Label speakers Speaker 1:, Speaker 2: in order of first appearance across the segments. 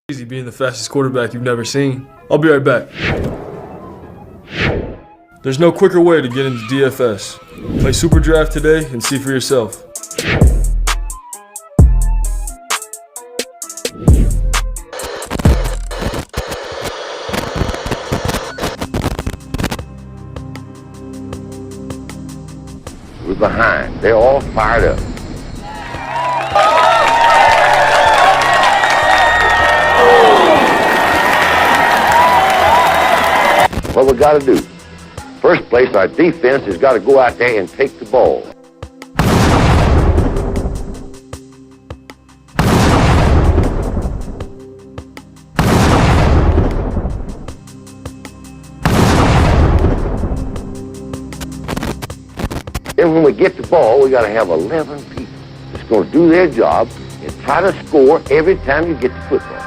Speaker 1: Easy being the fastest quarterback you've never seen. I'll be right back. There's no quicker way to get into DFS. Play Super Draft today and see for yourself.
Speaker 2: We're behind. They're all fired up. What we got to do? First place, our defense has got to go out there and take the ball. Then when we get the ball, we got to have 11 people that's going to do their job and try to score every time you get the football.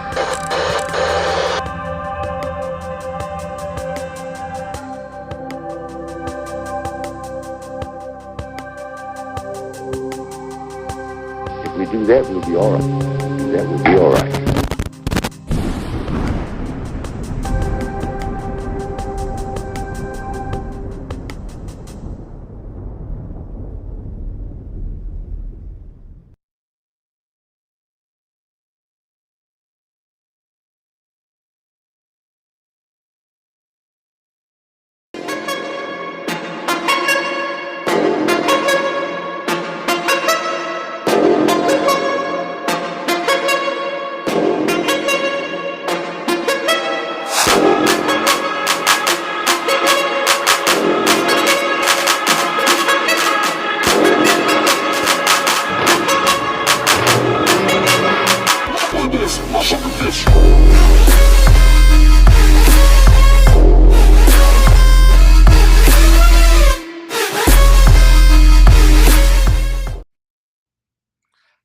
Speaker 2: If we do that, we'll be all right. Do that, we'll be all right.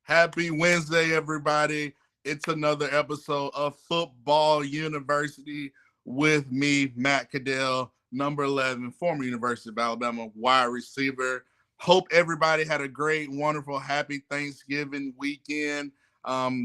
Speaker 3: Happy Wednesday, everybody. It's another episode of Football University with me, Matt Caddell, number 11, former University of Alabama wide receiver. Hope everybody had a great, wonderful, happy Thanksgiving weekend.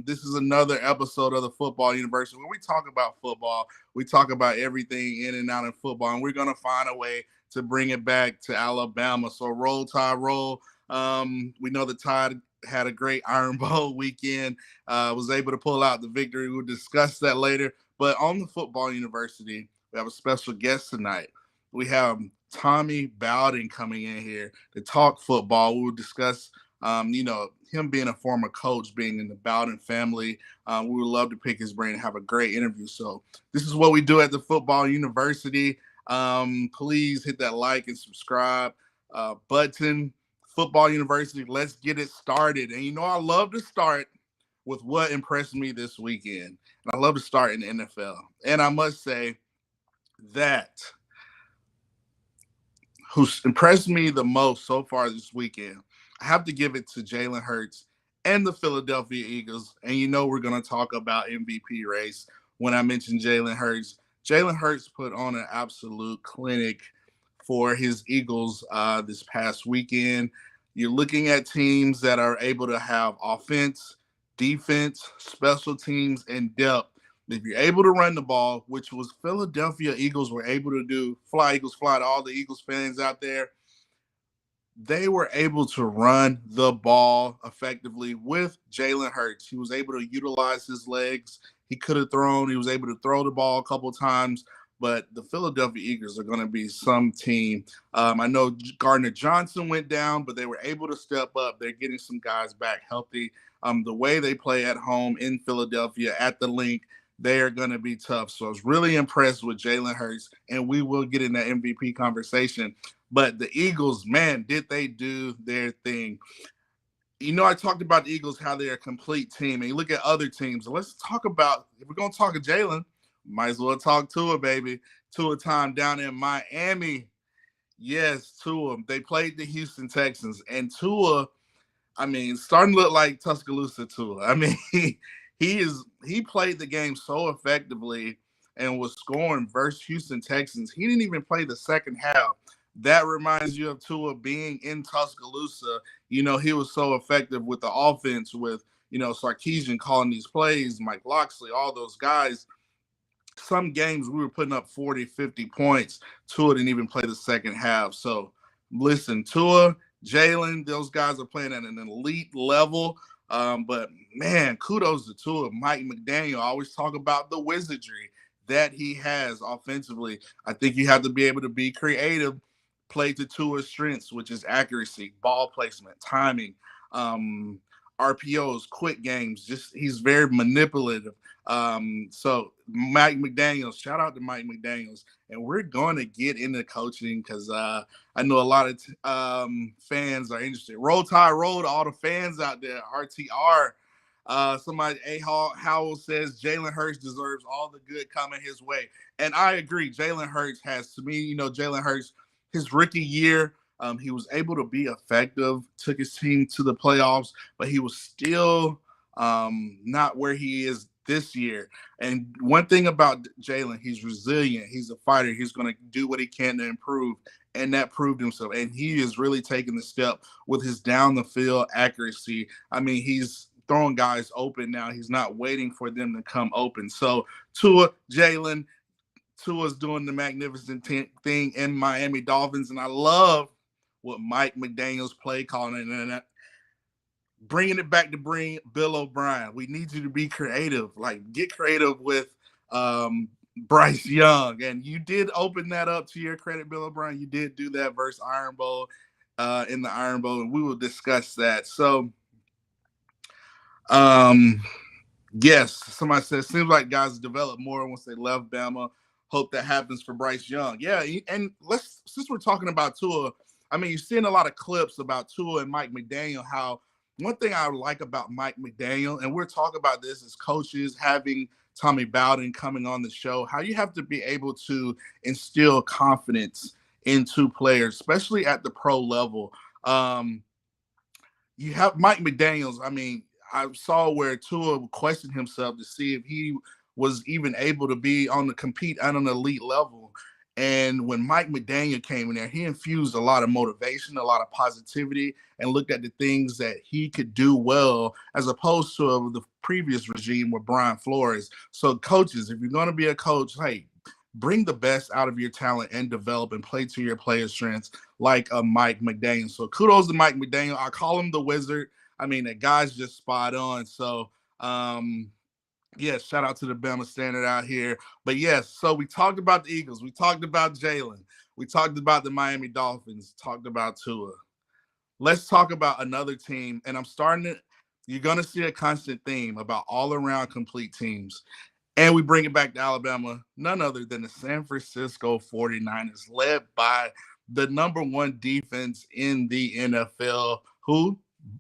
Speaker 3: This is another episode of the Football University. When we talk about football, we talk about everything in and out of football, and we're going to find a way to bring it back to Alabama. So roll, Tide, roll. We know the Tide had a great Iron Bowl weekend, was able to pull out the victory. We'll discuss that later. But on the Football University, we have a special guest tonight. We have Tommy Bowden coming in here to talk football. We will discuss, him being a former coach, being in the Bowden family. We would love to pick his brain and have a great interview. So this is what we do at the Football University. Please hit that like and subscribe button. Football University, let's get it started. And I love to start with what impressed me this weekend. And I love to start in the NFL. And I must say that who's impressed me the most so far this weekend, I have to give it to Jalen Hurts and the Philadelphia Eagles. And we're going to talk about MVP race when I mention Jalen Hurts. Jalen Hurts put on an absolute clinic for his Eagles this past weekend. You're looking at teams that are able to have offense, defense, special teams, and depth. If you're able to run the ball, which was Philadelphia Eagles were able to do, fly Eagles fly to all the Eagles fans out there, they were able to run the ball effectively with Jalen Hurts. He was able to utilize his legs. He could have thrown. He was able to throw the ball a couple of times. But the Philadelphia Eagles are going to be some team. I know Gardner Johnson went down, but they were able to step up. They're getting some guys back healthy. The way they play at home in Philadelphia at the Link, they are going to be tough. So I was really impressed with Jalen Hurts, and we will get in that MVP conversation. But the Eagles, man, did they do their thing. I talked about the Eagles, how they're a complete team. And you look at other teams. Let's talk about, if we're going to talk to Jalen, might as well talk Tua, baby. Tua time down in Miami. Yes, Tua. They played the Houston Texans. And Tua, starting to look like Tuscaloosa Tua. He played the game so effectively and was scoring versus Houston Texans. He didn't even play the second half. That reminds you of Tua being in Tuscaloosa. He was so effective with the offense, with Sarkisian calling these plays, Mike Loxley, all those guys. Some games we were putting up 40, 50 points. Tua didn't even play the second half. So listen, Tua, Jalen, those guys are playing at an elite level. But man, kudos to Tua. Mike McDaniel, I always talk about the wizardry that he has offensively. I think you have to be able to be creative, play to Tua's strengths, which is accuracy, ball placement, timing, RPOs, quick games. Just he's very manipulative. So Mike McDaniels, shout out to Mike McDaniels, and we're going to get into coaching because I know a lot of fans are interested. Roll Tide, roll to all the fans out there. RTR. Somebody, A. Howell says Jalen Hurts deserves all the good coming his way, and I agree. Jalen Hurts has, to me, Jalen Hurts, his rookie year. He was able to be effective, took his team to the playoffs, but he was still not where he is this year. And one thing about Jalen, he's resilient. He's a fighter. He's going to do what he can to improve, and that proved himself. And he is really taking the step with his down the field accuracy. I mean, he's throwing guys open now. He's not waiting for them to come open. So Tua's doing the magnificent thing in Miami Dolphins, and I love what Mike McDaniel's play calling and bringing it back to bring Bill O'Brien. We need you to be creative, like get creative with Bryce Young. And you did open that up, to your credit, Bill O'Brien. You did do that versus Iron Bowl in the Iron Bowl, and we will discuss that. So, yes, somebody says, seems like guys develop more once they left Bama. Hope that happens for Bryce Young. Yeah, and since we're talking about Tua, I mean, you're seeing a lot of clips about Tua and Mike McDaniel. How one thing I like about Mike McDaniel, and we're talking about this as coaches, having Tommy Bowden coming on the show, how you have to be able to instill confidence into players, especially at the pro level. You have Mike McDaniels. I mean, I saw where Tua questioned himself to see if he was even able to compete at an elite level. And when Mike McDaniel came in there, he infused a lot of motivation, a lot of positivity, and looked at the things that he could do well, as opposed to the previous regime with Brian Flores. So coaches, if you're going to be a coach, hey, bring the best out of your talent and develop and play to your players' strengths, like a Mike McDaniel. So kudos to Mike McDaniel. I call him the wizard. I mean, that guy's just spot on. So, yes, shout out to the Bama Standard out here. But yes, so we talked about the Eagles. We talked about Jalen. We talked about the Miami Dolphins. Talked about Tua. Let's talk about another team. And you're going to see a constant theme about all-around complete teams. And we bring it back to Alabama, none other than the San Francisco 49ers, led by the number one defense in the NFL, who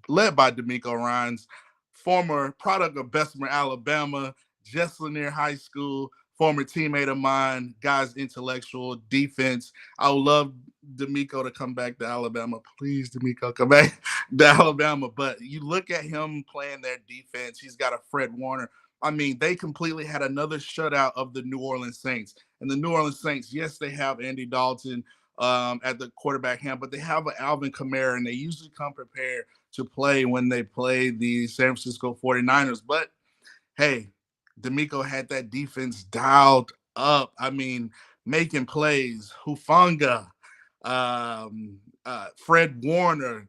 Speaker 3: led by DeMeco Ryans, former product of Bessemer, Alabama, just Lanier High School, former teammate of mine, guy's intellectual defense. I would love DeMeco to come back to Alabama. Please, DeMeco, come back to Alabama. But you look at him playing their defense. He's got a Fred Warner. I mean, they completely had another shutout of the New Orleans Saints. And the New Orleans Saints, yes, they have Andy Dalton at the quarterback hand, but they have an Alvin Kamara, and they usually come prepared to play when they play the San Francisco 49ers. But, hey, DeMeco had that defense dialed up. I mean, making plays. Hufanga, Fred Warner,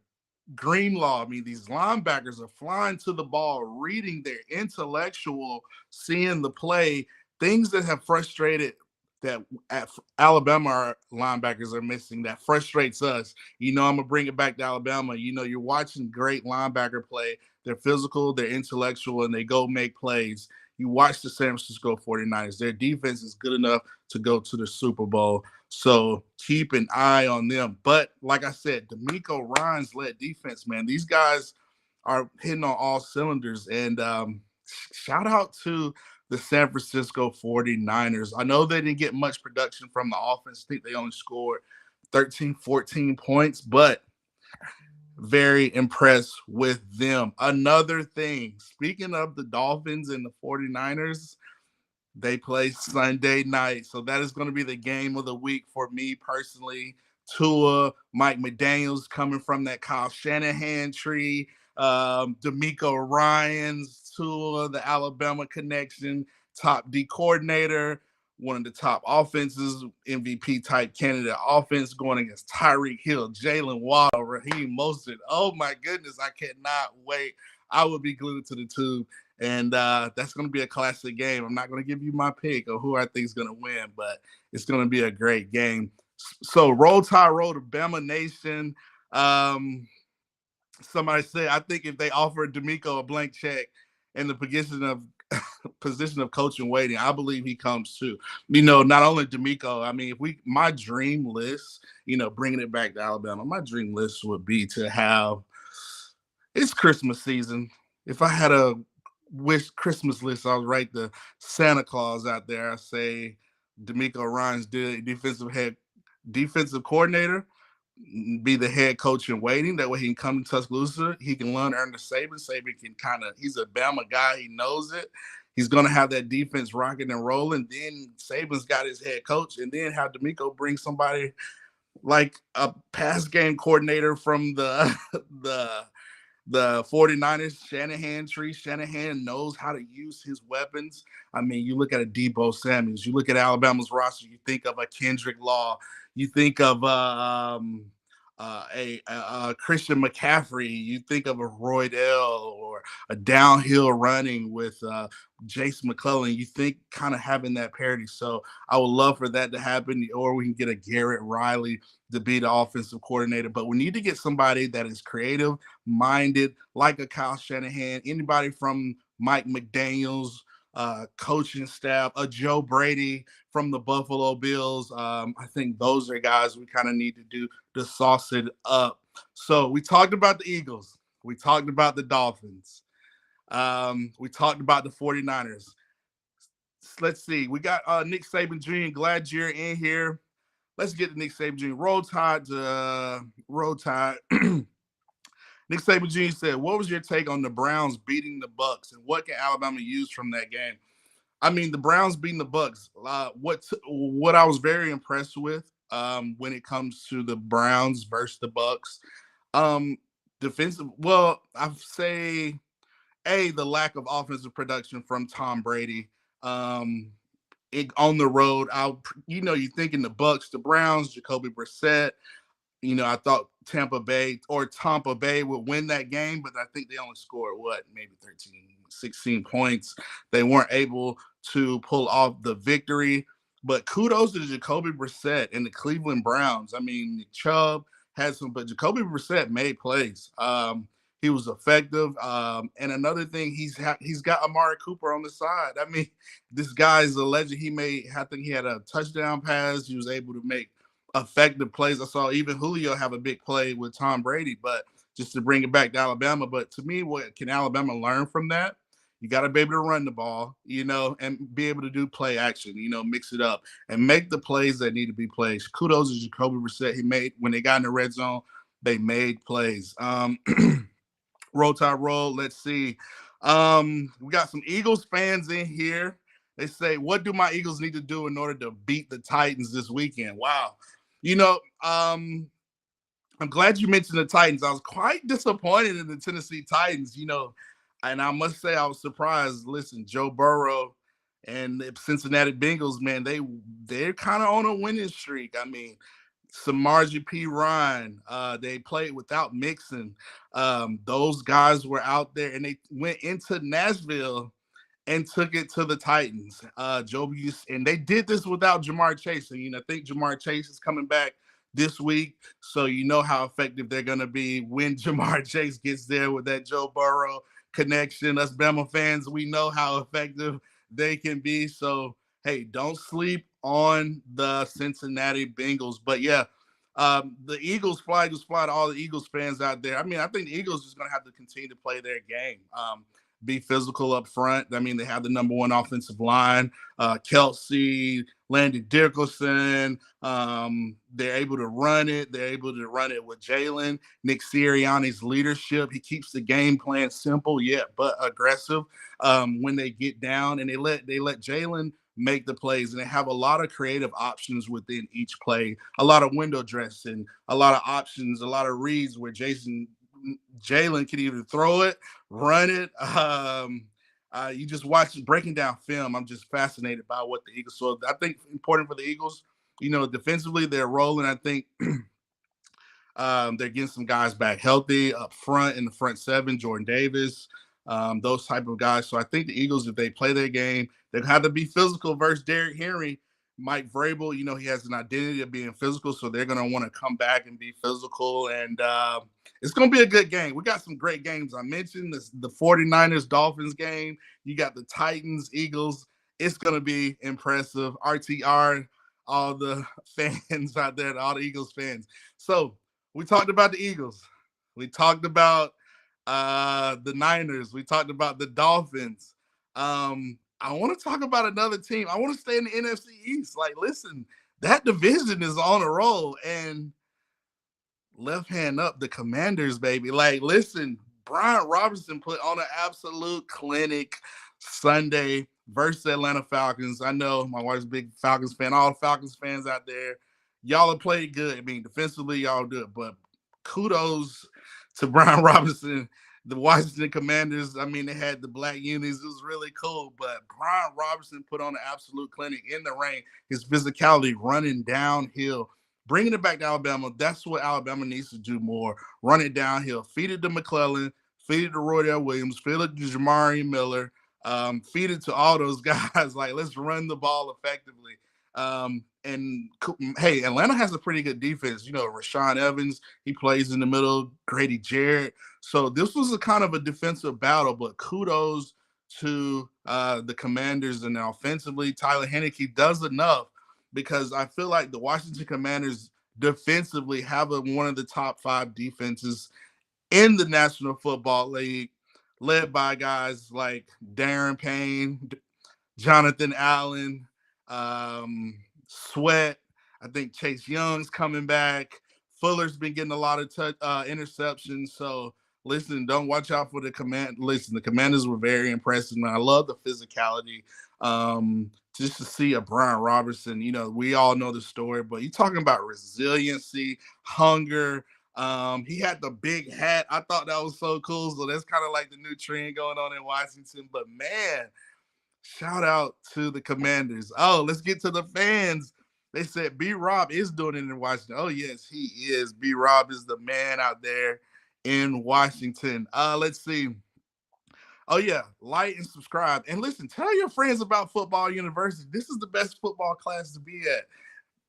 Speaker 3: Greenlaw. I mean, these linebackers are flying to the ball, reading their intellectual, seeing the play, things that have frustrated that at Alabama our linebackers are missing that frustrates us. I'm going to bring it back to Alabama. You're watching great linebacker play. They're physical, they're intellectual, and they go make plays. You watch the San Francisco 49ers. Their defense is good enough to go to the Super Bowl. So keep an eye on them. But like I said, DeMeco Ryans led defense, man. These guys are hitting on all cylinders. And shout out to the San Francisco 49ers. I know they didn't get much production from the offense. I think they only scored 13, 14 points, but very impressed with them. Another thing, speaking of the Dolphins and the 49ers, they play Sunday night. So that is going to be the game of the week for me personally. Tua, Mike McDaniels coming from that Kyle Shanahan tree. D'Amico Ryans, Tua, the Alabama connection, top D coordinator, one of the top offenses, MVP type candidate offense going against Tyreek Hill, Jalen Waddle, Raheem Mostert. Oh my goodness, I cannot wait. I will be glued to the tube. And that's going to be a classic game. I'm not going to give you my pick of who I think is going to win, but it's going to be a great game. So roll tide, roll to Bama Nation. Somebody said, I think if they offered D'Amico a blank check in the position of coach and waiting, I believe he comes too. Not only D'Amico, I mean, my dream list, bringing it back to Alabama, my dream list would be to have, it's Christmas season. If I had a wish Christmas list, I'll write the Santa Claus out there. I say D'Amico Ryans, defensive coordinator, be the head coach in waiting. That way he can come to Tuscaloosa. He can learn under Saban. Saban can he's a Bama guy. He knows it. He's going to have that defense rocking and rolling. Then Saban's got his head coach. And then have D'Amico bring somebody like a pass game coordinator from the 49ers, Shanahan tree. Shanahan knows how to use his weapons. I mean, you look at a Debo Samuels, you look at Alabama's roster, you think of a Kendrick Law, you think of a Christian McCaffrey, you think of a Roy Dell or a downhill running with Jace McClellan. You think kind of having that parity. So I would love for that to happen, or we can get a Garrett Riley to be the offensive coordinator. But we need to get somebody that is creative minded, like a Kyle Shanahan, anybody from Mike McDaniel's coaching staff, a Joe Brady from the Buffalo Bills. I think those are guys we kind of need to do to sauce it up. So we talked about the Eagles. We talked about the Dolphins. We talked about the 49ers. Let's see. We got Nick Saban Jr. Glad you're in here. Let's get to Nick Saban Jr. Roll Tide. Nick Saban Jr. said, what was your take on the Browns beating the Bucks, and what can Alabama use from that game? I mean, the Browns beating the Bucks. What I was very impressed with when it comes to the Browns versus the Bucks, defensive. Well, I say the lack of offensive production from Tom Brady. On the road, you thinking the Bucks, the Browns, Jacoby Brissett. I thought Tampa Bay would win that game, but I think they only scored maybe 13, 16 points. They weren't able to pull off the victory. But kudos to Jacoby Brissett and the Cleveland Browns. I mean, Nick Chubb had some, but Jacoby Brissett made plays. He was effective. And another thing, he's got Amari Cooper on the side. I mean, this guy's a legend. I think he had a touchdown pass. He was able to make effective plays. I saw even Julio have a big play with Tom Brady, but just to bring it back to Alabama. But to me, what can Alabama learn from that? You got to be able to run the ball, and be able to do play action, mix it up and make the plays that need to be plays. Kudos to Jacoby Brissett. When they got in the red zone, they made plays. Roll Tide roll. Let's see. We got some Eagles fans in here. They say, what do my Eagles need to do in order to beat the Titans this weekend? Wow. I'm glad you mentioned the Titans. I was quite disappointed in the Tennessee Titans, and I must say I was surprised. Listen, Joe Burrow and the Cincinnati Bengals, man, they're kind of on a winning streak. I mean, Samaje Perine, they played without Mixon. Those guys were out there, and they went into Nashville and took it to the Titans. And they did this without Jamar Chase. And, I think Jamar Chase is coming back this week. So you know how effective they're going to be when Jamar Chase gets there with that Joe Burrow connection. Us Bama fans, we know how effective they can be. So, hey, don't sleep on the Cincinnati Bengals. But, yeah, the Eagles fly to all the Eagles fans out there. I mean, I think the Eagles is going to have to continue to play their game. Be physical up front. I mean, they have the number one offensive line. Kelsey, Landon Dickerson. They're able to run it. They're able to run it with Jalen. Nick Sirianni's leadership. He keeps the game plan simple, but aggressive when they get down. And they let Jalen make the plays. And they have a lot of creative options within each play. A lot of window dressing. A lot of options. A lot of reads where Jason Jalen can either throw it, run it. You just watch breaking down film. I'm just fascinated by what the Eagles. So I think important for the Eagles, defensively they're rolling. I think they're getting some guys back healthy up front in the front seven, Jordan Davis, those type of guys. So I think the Eagles, if they play their game, they'll have to be physical versus Derrick Henry. Mike Vrabel, he has an identity of being physical, so they're going to want to come back and be physical. And it's going to be a good game. We got some great games. I mentioned the 49ers-Dolphins game. You got the Titans-Eagles. It's going to be impressive. RTR, all the fans out there, all the Eagles fans. So we talked about the Eagles. We talked about the Niners. We talked about the Dolphins. I want to talk about another team. I want to stay in the NFC East. Like, listen, that division is on a roll. And left hand up, the Commanders, baby. Like, listen, Brian Robinson put on an absolute clinic Sunday versus the Atlanta Falcons. I know my wife's a big Falcons fan. All the Falcons fans out there, y'all have played good. I mean, defensively, y'all do it. But kudos to Brian Robinson. The Washington Commanders, I mean, they had the black unis. It was really cool. But Brian Robinson put on an absolute clinic in the rain. His physicality running downhill, bringing it back to Alabama. That's what Alabama needs to do more. Run it downhill. Feed it to McClellan. Feed it to Roydell Williams. Feed it to Jamari Miller. Feed it to all those guys. Like, let's run the ball effectively. And hey, Atlanta has a pretty good defense. Rashaan Evans, he plays in the middle. Grady Jarrett. So this was a kind of a defensive battle, but kudos to the Commanders. And offensively, Tyler Heineke does enough, because I feel like the Washington Commanders defensively have one of the top 5 defenses in the National Football League, led by guys like Darren Payne, Jonathan Allen, Sweat. I think Chase Young's coming back. Fuller's been getting a lot of interceptions. So listen, don't watch out for the command. Listen, the Commanders were very impressive, and I love the physicality. Just to see a Brian Robertson, we all know the story, but you're talking about resiliency, hunger. He had the big hat. I thought that was so cool. So that's kind of like the new trend going on in Washington. But man, shout out to the Commanders. Oh, let's get to the fans. They said B-Rob is doing it in Washington. Oh, yes, he is. B-Rob is the man out there in Washington. Let's see. Oh, yeah, like and subscribe. And listen, tell your friends about Football University. This is the best football class to be at.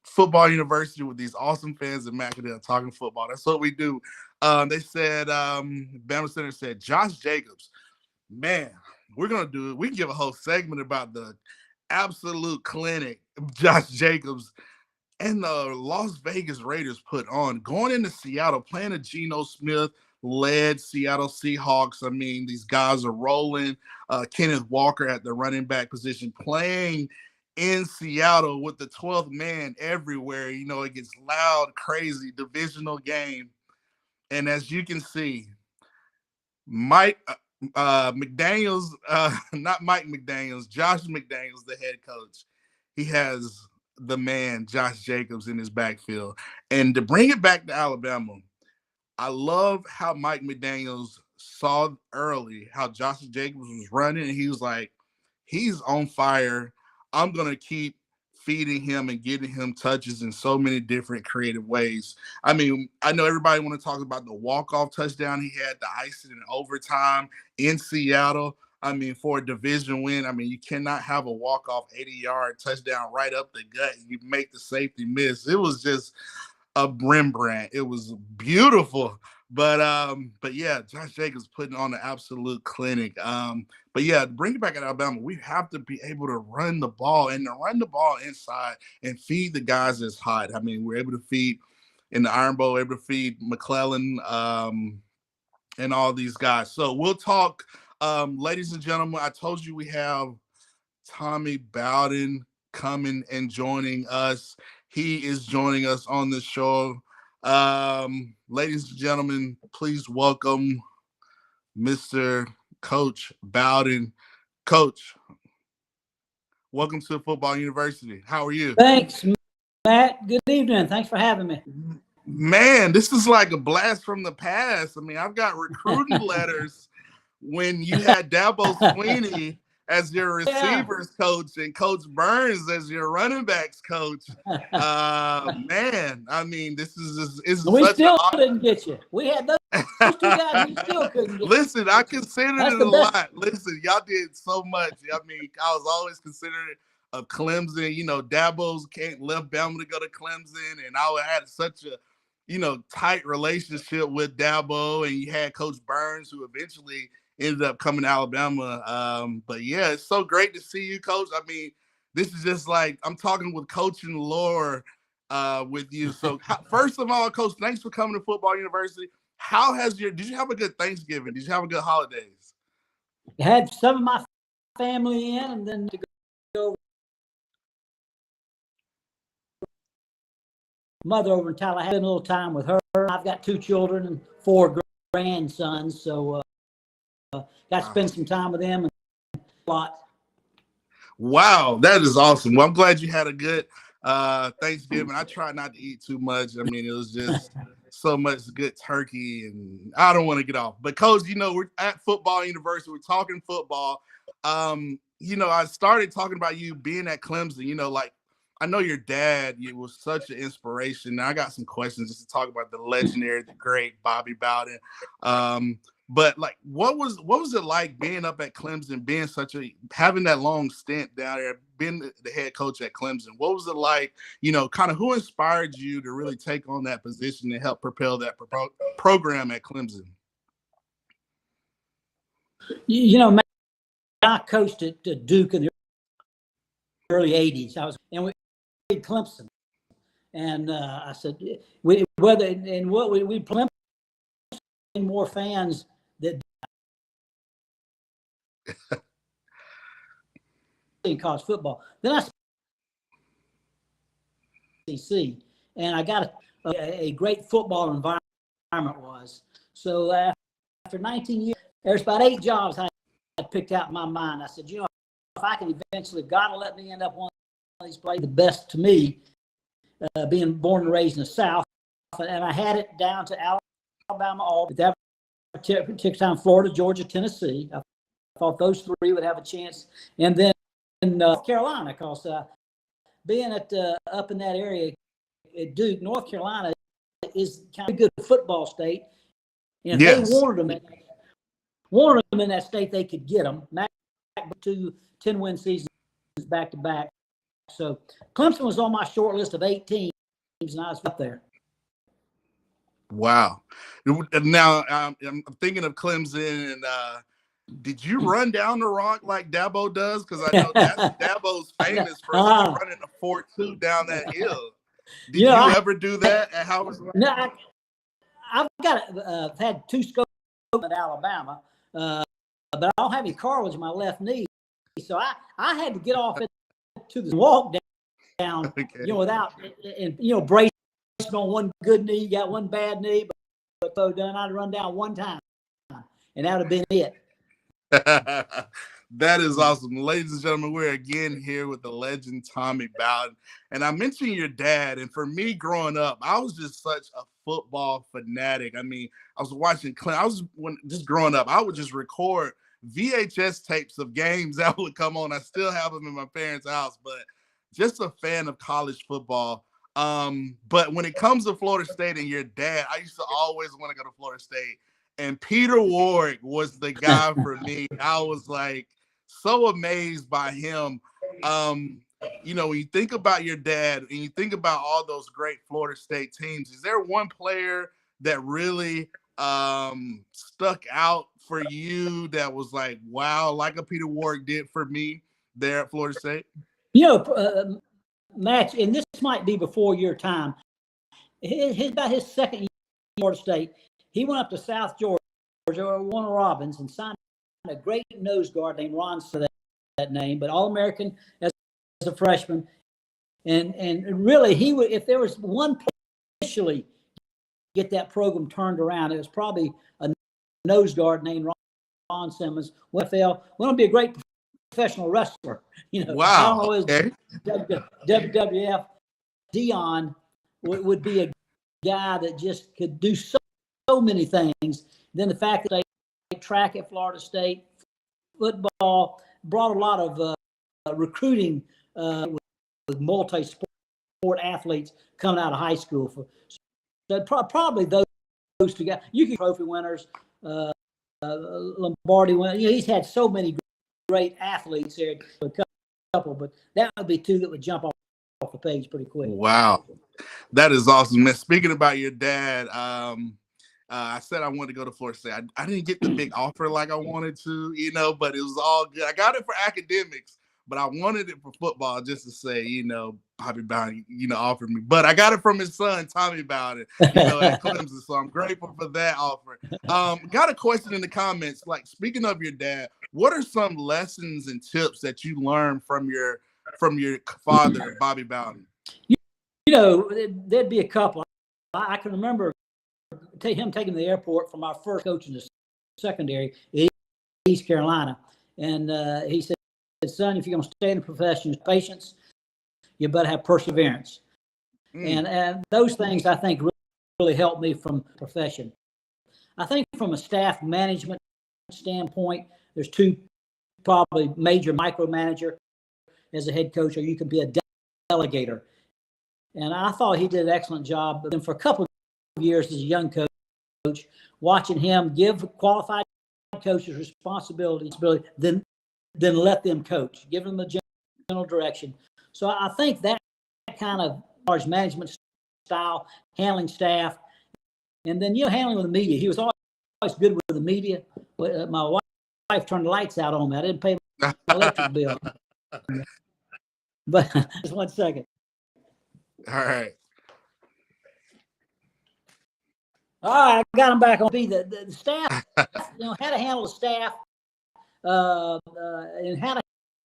Speaker 3: Football University with these awesome fans of Matt Caddell talking football. That's what we do. They said, Bama Center said, Josh Jacobs. Man, we can give a whole segment about the absolute clinic Josh Jacobs and the Las Vegas Raiders put on. Going into Seattle, playing a Geno Smith-led Seattle Seahawks. I mean, these guys are rolling. Kenneth Walker at the running back position, playing in Seattle with the 12th man everywhere. It gets loud, crazy, divisional game. And as you can see, Mike McDaniels, not Mike McDaniels, Josh McDaniels, the head coach. He has the man, Josh Jacobs, in his backfield. And to bring it back to Alabama, I love how Mike McDaniels saw early how Josh Jacobs was running, and he was like, he's on fire. I'm going to keep feeding him and getting him touches in so many different creative ways. I mean, I know everybody want to talk about the walk-off touchdown he had, the icing in overtime in Seattle. I mean, for a division win, I mean, you cannot have a walk-off 80-yard touchdown right up the gut. You make the safety miss. It was just a Rembrandt. It was beautiful. But yeah, Josh Jacobs putting on an absolute clinic. But yeah, bring it back at Alabama. We have to be able to run the ball and to run the ball inside and feed the guys that's hot. I mean, we're able to feed in the Iron Bowl, able to feed McClellan and all these guys. So we'll talk, ladies and gentlemen. I told you we have Tommy Bowden coming and joining us. He is joining us on the show. Ladies and gentlemen, please welcome Mr. Coach Bowden. Coach, welcome to Football University. How are you?
Speaker 4: Thanks, Matt. Good evening. Thanks for having me.
Speaker 3: Man, this is like a blast from the past. I mean, I've got recruiting letters when you had Dabo Swinney as your receivers coach and Coach Burns as your running backs coach. Man, I mean, this is
Speaker 4: we
Speaker 3: such
Speaker 4: still didn't get you. We had those two guys. We still couldn't get you.
Speaker 3: Listen, I considered it a lot. Listen, y'all did so much. I mean, I was always considered of Clemson. You know, Dabo's left Bama to go to Clemson, and I had such a tight relationship with Dabo, and you had Coach Burns, who eventually ended up coming to Alabama. But yeah, it's so great to see you, Coach. I mean, this is just like I'm talking with coaching lore with you. So first of all, Coach, thanks for coming to Football University. Did you have a good Thanksgiving? Did you have a good holidays?
Speaker 4: I had some of my family in, and then to go mother over in Tallahassee, spent a little time with her. I've got 2 children and 4 grandsons, so got to spend some time with them and a lot.
Speaker 3: Wow, that is awesome. Well, I'm glad you had a good Thanksgiving. I tried not to eat too much. I mean, it was just so much good turkey, and I don't want to get off. But Coach, we're at Football University. We're talking football. I started talking about you being at Clemson. Like I know your dad was such an inspiration. Now I got some questions just to talk about the legendary, the great Bobby Bowden. But like, what was it like being up at Clemson, having that long stint down there, being the head coach at Clemson? What was it like? Kind of who inspired you to really take on that position and help propel that program at Clemson?
Speaker 4: Matt, I coached at Duke in the early '80s. We played Clemson, and I said we Clemson more fans that in college football. Then I SEC, and I got a great football environment was. So after 19 years, there's about 8 jobs I picked out in my mind. I said, if I can eventually, God will let me end up one of these places, the best to me, being born and raised in the South. And I had it down to Alabama, Auburn, that particular time, Florida, Georgia, Tennessee. I thought those 3 would have a chance. And then North Carolina, because being up in that area at Duke, North Carolina is kind of a good football state. And if they wanted them in that state, they could get them. Back to 10-win seasons back to back. So Clemson was on my short list of 8 teams, and I was up there.
Speaker 3: Wow. Now I'm thinking of Clemson, and did you run down the rock like Dabo does? Because I know Dabo's famous for running a 4.2 down that hill. Did you ever do that at Howard?
Speaker 4: No, I've got had 2 scopes at Alabama, but I don't have any cartilage in my left knee, so I had to get off to the walk down, without and bracing on one good knee, got one bad knee, but so done. I'd run down one time, and that would have been it.
Speaker 3: That is awesome. Ladies and gentlemen, we're again here with the legend Tommy Bowden. And I mentioned your dad, and for me growing up, I was just such a football fanatic. I mean, I was watching just growing up, I would just record VHS tapes of games that would come on. I still have them in my parents' house, but just a fan of college football. But when it comes to Florida State and your dad, I used to always want to go to Florida State. And Peter Warrick was the guy for me. I was like so amazed by him. When you think about your dad and you think about all those great Florida State teams, is there one player that really stuck out for you that was like, wow, like a Peter Warrick did for me there at Florida State?
Speaker 4: Matt, and this might be before your time. About his second year at Florida State, he went up to South Georgia, Warner Robins, and signed a great nose guard named Ron, that name, but All-American as a freshman. And really, he would, if there was one place initially get that program turned around, it was probably a nose guard named Ron Simmons. Went to be a great professional wrestler.
Speaker 3: Wow.
Speaker 4: I don't know, WWF Dion would be a guy that just could do so many things. Then the fact that they track at Florida State, football, brought a lot of recruiting with multi-sport athletes coming out of high school. So probably those two guys. You can trophy winners, Lombardi winners. He's had so many great athletes there. A couple, but that would be two that would jump off the page pretty quick.
Speaker 3: Wow, that is awesome, man. Speaking about your dad, I said I wanted to go to Florida State. I didn't get the big offer like I wanted to, but it was all good. I got it for academics, but I wanted it for football just to say, Bobby Bowden, offered me. But I got it from his son, Tommy Bowden, at Clemson. So I'm grateful for that offer. Got a question in the comments. Like, speaking of your dad, what are some lessons and tips that you learned from your father, Bobby Bowden?
Speaker 4: There'd be a couple. I can remember him taking me to the airport from our first coach in the secondary in East Carolina. And he said, son, if you're going to stay in the profession, with patience, you better have perseverance. And those things, I think, really helped me from the profession. I think from a staff management standpoint, there's two probably major micromanager as a head coach, or you can be a delegator. And I thought he did an excellent job. But then for a couple of years as a young coach, watching him give qualified coaches responsibility, then let them coach, give them a general direction. So I think that kind of large management style, handling staff, and then handling with the media. He was always good with the media. But my wife turned the lights out on me. I didn't pay my electric bill. But just 1 second.
Speaker 3: All right.
Speaker 4: All right, I got him back on. The staff, how to handle the staff, and how to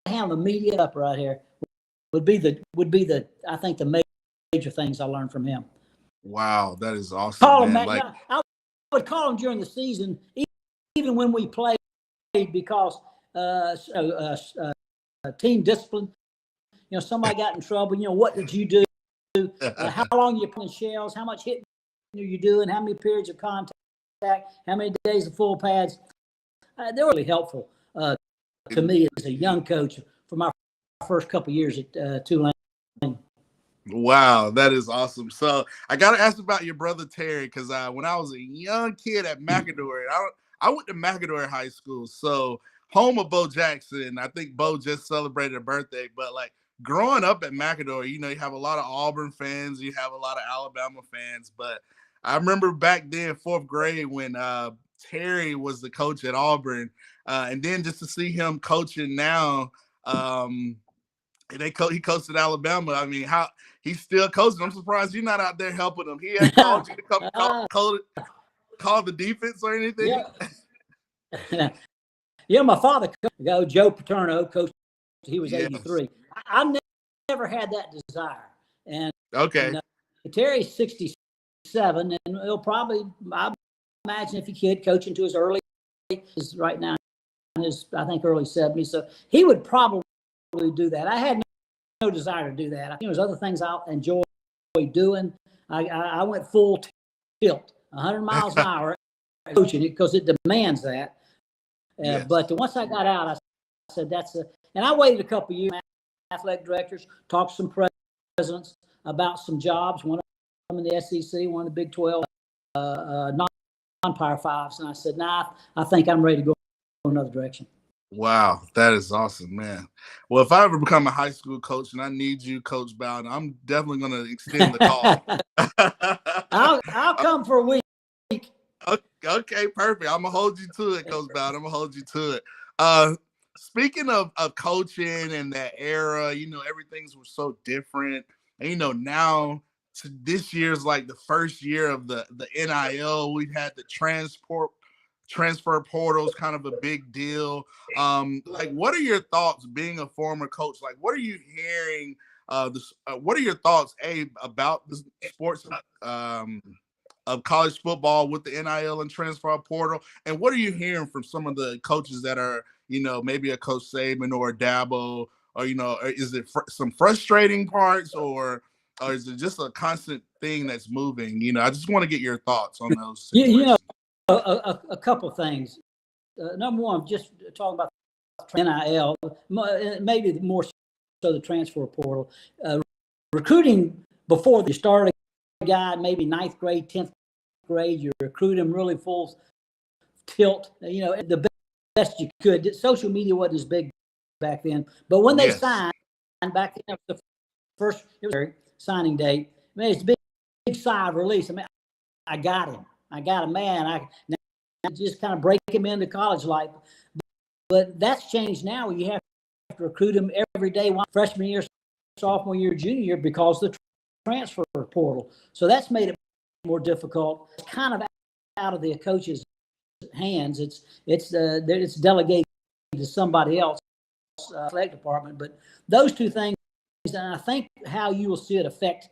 Speaker 4: handle the media up right here would be the I think the major things I learned from him.
Speaker 3: Wow, that is awesome.
Speaker 4: Call him, I would call him during the season, even when we played, because team discipline. Somebody got in trouble. What did you do? How long are you pulling shells? How much hitting are you doing? How many periods of contact? How many days of full pads? They're really helpful to me as a young coach for my first couple of years at Tulane.
Speaker 3: Wow, that is awesome. So I got to ask about your brother Terry, because when I was a young kid at McAdory, I went to McAdory High School, so home of Bo Jackson. I think Bo just celebrated a birthday, but growing up at McAdory, you have a lot of Auburn fans, you have a lot of Alabama fans, but I remember back then, 4th grade, when Terry was the coach at Auburn, and then just to see him coaching now, he coached at Alabama. I mean, how he's still coaching. I'm surprised you're not out there helping him. He had called you to come call the defense or anything?
Speaker 4: Yeah. My father, Joe Paterno, coached. He was 83. I never had that desire. And
Speaker 3: okay,
Speaker 4: Terry's 67, and he'll probably, I imagine, if he could, coach into his right now in his, I think, early 70s. So he would probably do that. I had no desire to do that. There's other things I enjoy doing. I went full tilt, 100 miles an hour coaching it, because it demands that.
Speaker 3: Yes.
Speaker 4: But once I got out, I said and I waited a couple of years. Athletic directors, talked to some presidents about some jobs. One of them in the SEC, one in the Big 12, non-Power Fives, and I said, "Nah, I think I'm ready to go another direction."
Speaker 3: Wow, that is awesome, man. Well, if I ever become a high school coach and I need you, Coach Bowden, I'm definitely going to extend the call.
Speaker 4: I'll come for a week.
Speaker 3: Okay, perfect. I'm going to hold you to it, Coach Bowden. I'm going to hold you to it. Speaking of coaching and that era, everything's was so different. And, now this year's like the first year of the NIL. We've had the transfer portals, kind of a big deal. What are your thoughts being a former coach? What are you hearing? What are your thoughts, Abe, about the sports of college football with the NIL and transfer portal? And what are you hearing from some of the coaches that are, maybe a Coach Saban or a Dabo, or, is it some frustrating parts, or or is it just a constant thing that's moving? You know, I just want to get your thoughts on those
Speaker 4: You know,
Speaker 3: situations.
Speaker 4: a couple of things. Number one, just talking about NIL, maybe more so the transfer portal. Recruiting before you start a guy, maybe 9th grade, 10th grade, you recruit him really full tilt, you know, the best you could. Social media wasn't as big back then, but when they signed back then, the first signing date, I mean, it's a big sigh of release. I mean, I got him. I got a man. I just kind of break him into college life. But that's changed now. You have to recruit him every day, freshman year, sophomore year, junior year, because of the transfer portal. So that's made it more difficult. It's kind of out of the coach's hands. It's delegated to somebody else, athletic department. But those two things, and I think how you will see it affect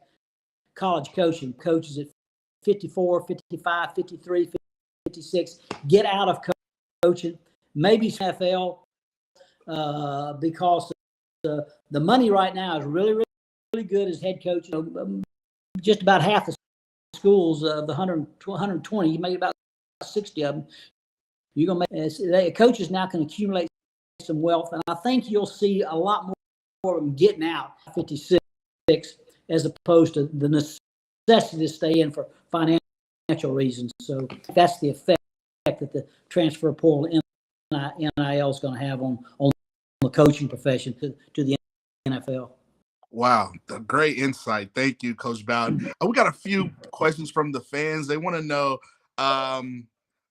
Speaker 4: college coaching. Coaches at 54, 55, 53, 56 get out of coaching. Maybe NFL because the money right now is really, really good as head coach. You know, just about half the schools of the 120, you make about 60 of them. You're gonna make coaches now can accumulate some wealth, and I think you'll see a lot more of them getting out 56 as opposed to the necessity to stay in for financial reasons. So that's the effect that the transfer portal NIL is going to have on the coaching profession to the NFL.
Speaker 3: Wow, great insight. Thank you, Coach Bowden. We got a few questions from the fans. They want to know,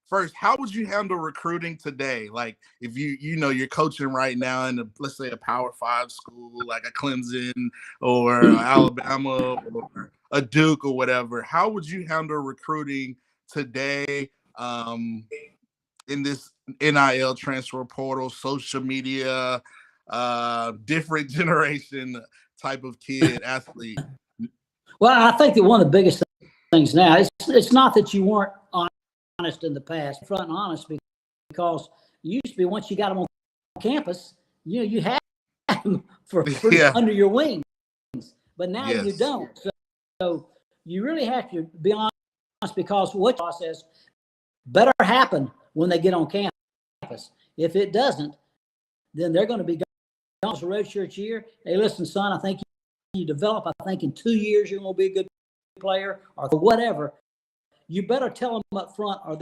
Speaker 3: first, how would you handle recruiting today? Like, if you're coaching right now in let's say a Power 5 school like a Clemson or Alabama or a Duke or whatever, how would you handle recruiting today in this NIL transfer portal, social media, different generation type of kid athlete?
Speaker 4: Well, I think that one of the biggest things now it's not that you weren't honest in the past, front and honest, because you used to be, once you got them on campus, you had them for under your wings, but now you don't. So you really have to be honest, because what process better happen when they get on campus. If it doesn't, then they're going to be gone. It's a redshirt year. Hey, listen, son, I think you develop. I think in 2 years you're going to be a good player or whatever. You better tell them up front, or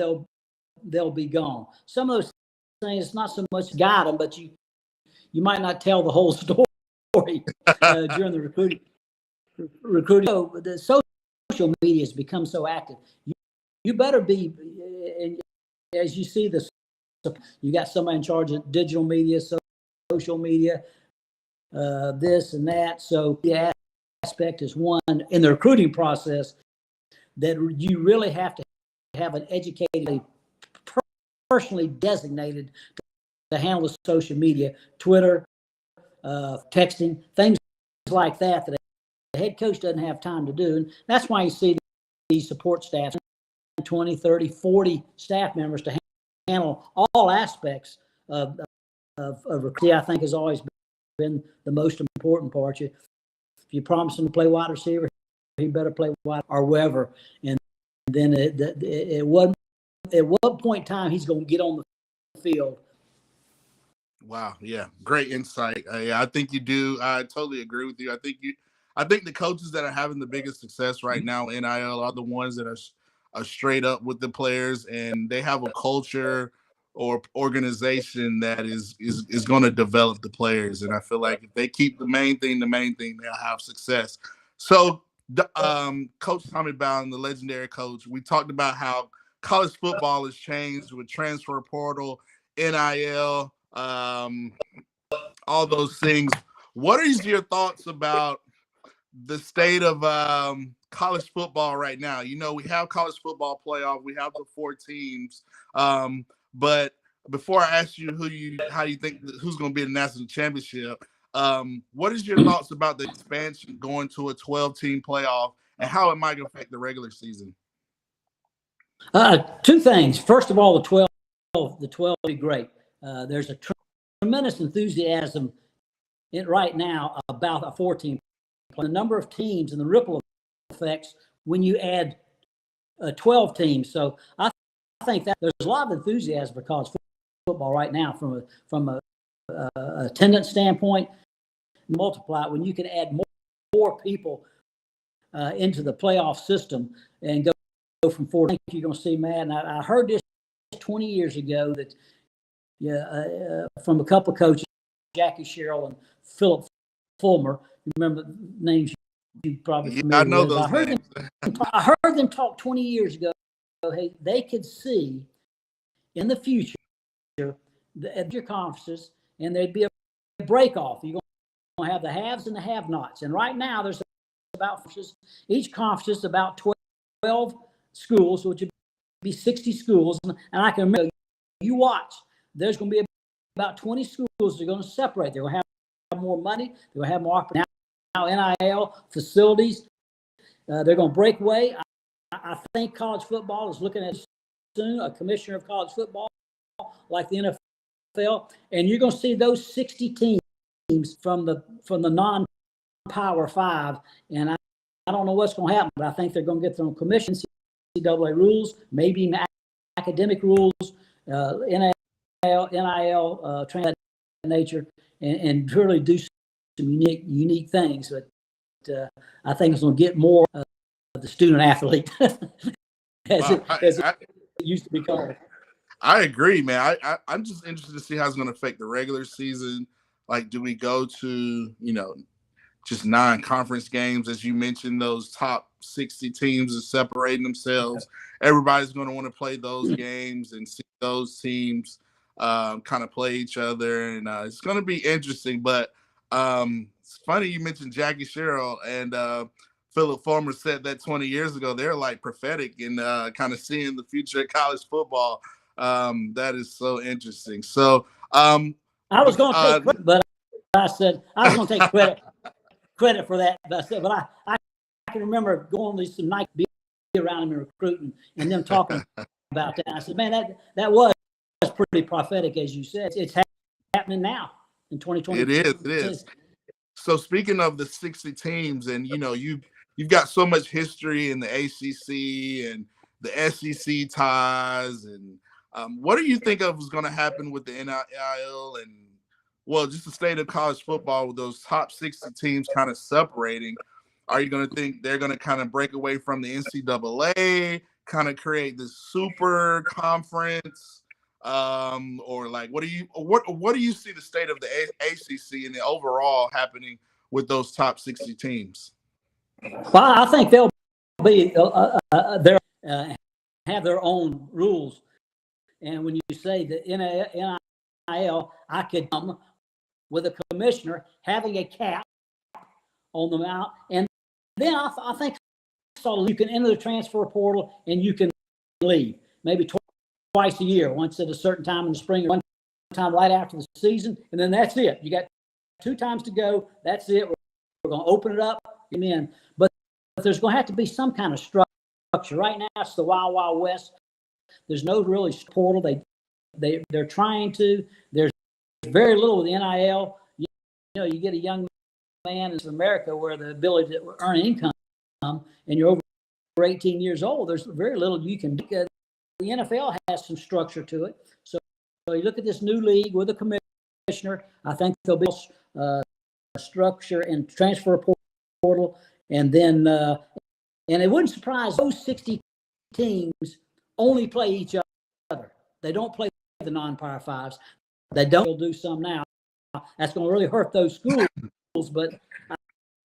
Speaker 4: they'll be gone. Some of those things, it's not so much got them, but you might not tell the whole story during the recruiting. So the social media has become so active. You better be, as you see this, you got somebody in charge of digital media, social media, this and that. So the aspect is one in the recruiting process that you really have to have an educated, personally designated to handle the social media, Twitter, texting, things like that the head coach doesn't have time to do. And that's why you see these support staff, 20, 30, 40 staff members to handle all aspects of recruiting. I think has always been the most important part. If you promise him to play wide receiver, he better play wide or wherever. And then at what point in time he's going to get on the field.
Speaker 3: Wow, yeah, great insight. Yeah, I think you do. I totally agree with you. I think the coaches that are having the biggest success right now in NIL are the ones that are straight up with the players, and they have a culture or organization that is going to develop the players. And I feel like if they keep the main thing, they'll have success. So, Coach Tommy Bowden, the legendary coach, we talked about how college football has changed with transfer portal, NIL, all those things. What is your thoughts about the state of college football right now? We have college football playoff, we have the 4 teams, but before I ask you how you think who's going to be in the national championship, what is your thoughts about the expansion going to a 12-team playoff and how it might affect the regular season?
Speaker 4: Two things. First of all, the 12 will be great. There's a tremendous enthusiasm right now about a 4-team the number of teams and the ripple effects when you add 12 teams. So I think that there's a lot of enthusiasm for college football right now from a attendance standpoint. Multiply it when you can add more people into the playoff system and go from 4. I think you're going to see, Matt, and I heard this 20 years ago that from a couple of coaches, Jackie Sherrill and Philip Fulmer. You remember the names you probably familiar
Speaker 3: I know
Speaker 4: with.
Speaker 3: those names.
Speaker 4: I heard them talk 20 years ago. Hey, they could see in the future your conferences, and there'd be a break off. You're going to have the haves and the have-nots. And right now, there's about each conference is about 12 schools, which would be 60 schools. And I can remember, you watch, there's going to be about 20 schools that are going to separate. They're going to have more money. They're going to have more opportunity. Now, NIL facilities, they're going to break away. I think college football is looking at soon a commissioner of college football like the NFL, and you're going to see those 60 teams from the non-Power 5, and I don't know what's going to happen, but I think they're going to get their own commission, NCAA rules, maybe even academic rules, NIL, trans nature, and really do some unique things. But I think it's going to get more of the student athlete as it used to be called.
Speaker 3: I agree, man. I'm just interested to see how it's going to affect the regular season. Like, do we go to, just 9 conference games, as you mentioned, those top 60 teams are separating themselves. Everybody's going to want to play those games and see those teams kind of play each other. And it's going to be interesting. But it's funny you mentioned Jackie Sherrill and Philip Fulmer said that 20 years ago. They're like prophetic in kind of seeing the future of college football. That is so interesting. So
Speaker 4: I was going to take credit, but I said I was going to take credit for that. But I said, but I can remember going to some nights, be around him and recruiting, and them talking about that. I said, man, that was pretty prophetic, as you said. It's happening now in 2020.
Speaker 3: It is. So speaking of the 60 teams, and you've got so much history in the ACC and the SEC ties, and what do you think of is going to happen with the NIL and, well, just the state of college football with those top 60 teams kind of separating? Are you going to think they're going to kind of break away from the NCAA, kind of create this super conference? Or like, what do you see the state of the ACC and the overall happening with those top 60 teams?
Speaker 4: Well, I think they'll be have their own rules. And when you say the NIL, I could come with a commissioner having a cap on the amount, and then I think you can enter the transfer portal and you can leave maybe twice a year, once at a certain time in the spring, one time right after the season, and then that's it. You got 2 times to go. That's it. We're going to open it up, amen. But there's going to have to be some kind of structure. Right now, it's the Wild Wild West. There's no really portal. They're trying to. There's very little with the NIL. You get a young man in America where the ability to earn income, and you're over 18 years old. There's very little you can do. The NFL has some structure to it. So you look at this new league with a commissioner. I think there'll be structure and transfer portal, and then and it wouldn't surprise those 60 teams only play each other. They don't play the non-Power 5s. They don't. They'll do some now. That's going to really hurt those schools. But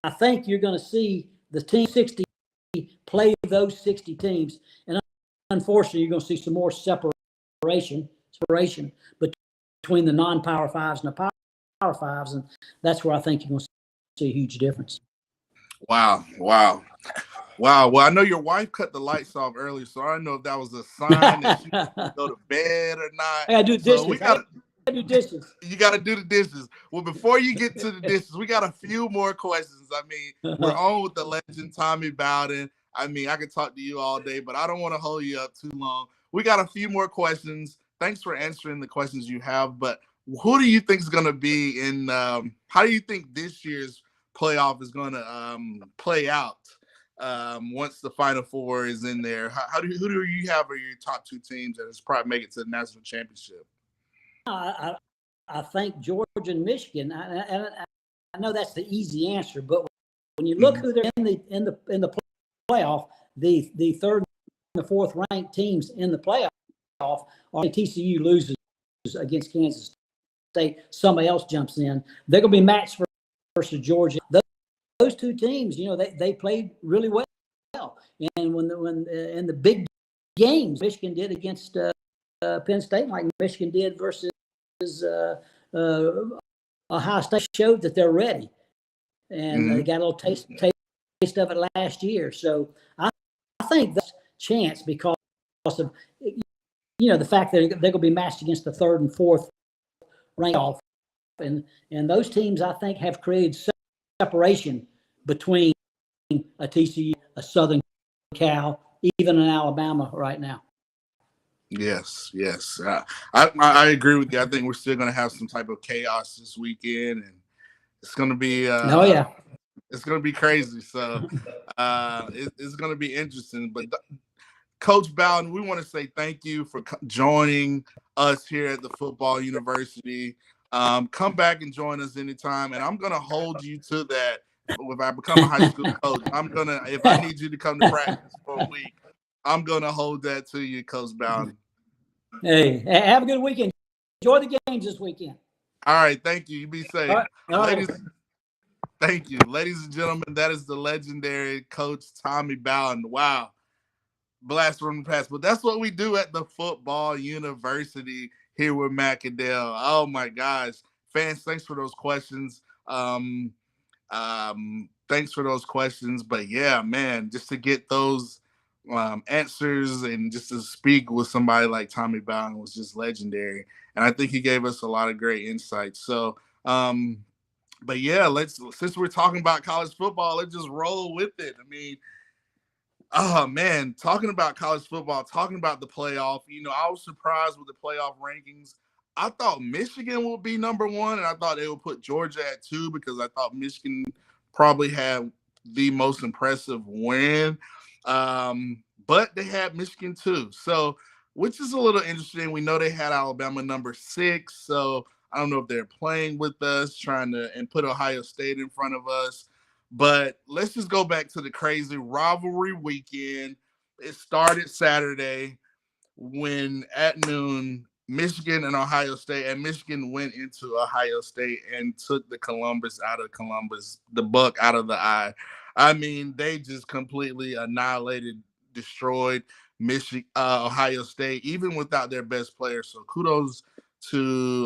Speaker 4: I think you're going to see the team 60 play those 60 teams, and unfortunately, you're going to see some more separation between the non-Power 5s and the Power 5s, and that's where I think you're going to see a huge difference.
Speaker 3: Wow. Well, I know your wife cut the lights off earlier, so I don't know if that was a sign that she go to bed or not.
Speaker 4: I got to do dishes.
Speaker 3: So we got
Speaker 4: to do dishes.
Speaker 3: You got to do the dishes. Well, before you get to the dishes, we got a few more questions. I mean, we're on with the legend, Tommy Bowden. I mean, I could talk to you all day, but I don't want to hold you up too long. We got a few more questions. Thanks for answering the questions you have. But who do you think is going to be in how do you think this year's playoff is going to play out once the Final Four is in there. Who do you have are your top two teams that is probably make it to the national championship?
Speaker 4: I think Georgia and Michigan. I know that's the easy answer, but when you look who they're in the playoff, the third and the fourth ranked teams in the playoff are TCU loses against Kansas State. Somebody else jumps in. They're going to be matched versus Georgia. Those two teams, they played really well. And when in the big games, Michigan did against Penn State, like Michigan did versus Ohio State, showed that they're ready, and they got a little taste of it last year. So I think that's a chance because of the fact that they're going to be matched against the third and fourth ranked off, and those teams I think have created separation between a TCU, a Southern Cal, even an Alabama right now.
Speaker 3: Yes. I agree with you. I think we're still going to have some type of chaos this weekend, and it's going to be it's going to be crazy. So it's going to be interesting. But Coach Bowden, we want to say thank you for joining us here at the Football University. Come back and join us anytime, and I'm going to hold you to that. If I become a high school coach, if I need you to come to practice for a week, I'm going to hold that to you, Coach Bowden.
Speaker 4: Hey, have a good weekend. Enjoy the games this weekend.
Speaker 3: All right. Thank you. You be safe.
Speaker 4: All right.
Speaker 3: Thank you. Ladies and gentlemen, that is the legendary Coach Tommy Bowden. Wow. Blast from the past. But that's what we do at the Football University here with Matt Caddell. Oh, my gosh. Fans, thanks for those questions. Thanks for those questions. But, yeah, man, just to get those answers and just to speak with somebody like Tommy Bowden was just legendary. And I think he gave us a lot of great insights. So, but yeah, since we're talking about college football, let's just roll with it. I mean, oh man, talking about college football, talking about the playoff, I was surprised with the playoff rankings. I thought Michigan would be number one, and I thought they would put Georgia at 2 because I thought Michigan probably had the most impressive win. But they had Michigan too. So, which is a little interesting. We know they had Alabama number 6. So I don't know if they're playing with us, and put Ohio State in front of us. But let's just go back to the crazy rivalry weekend. It started Saturday when at noon, Michigan and Ohio State, and Michigan went into Ohio State and took the buck out of the eye. I mean, they just completely annihilated, destroyed Ohio State, even without their best player. So kudos to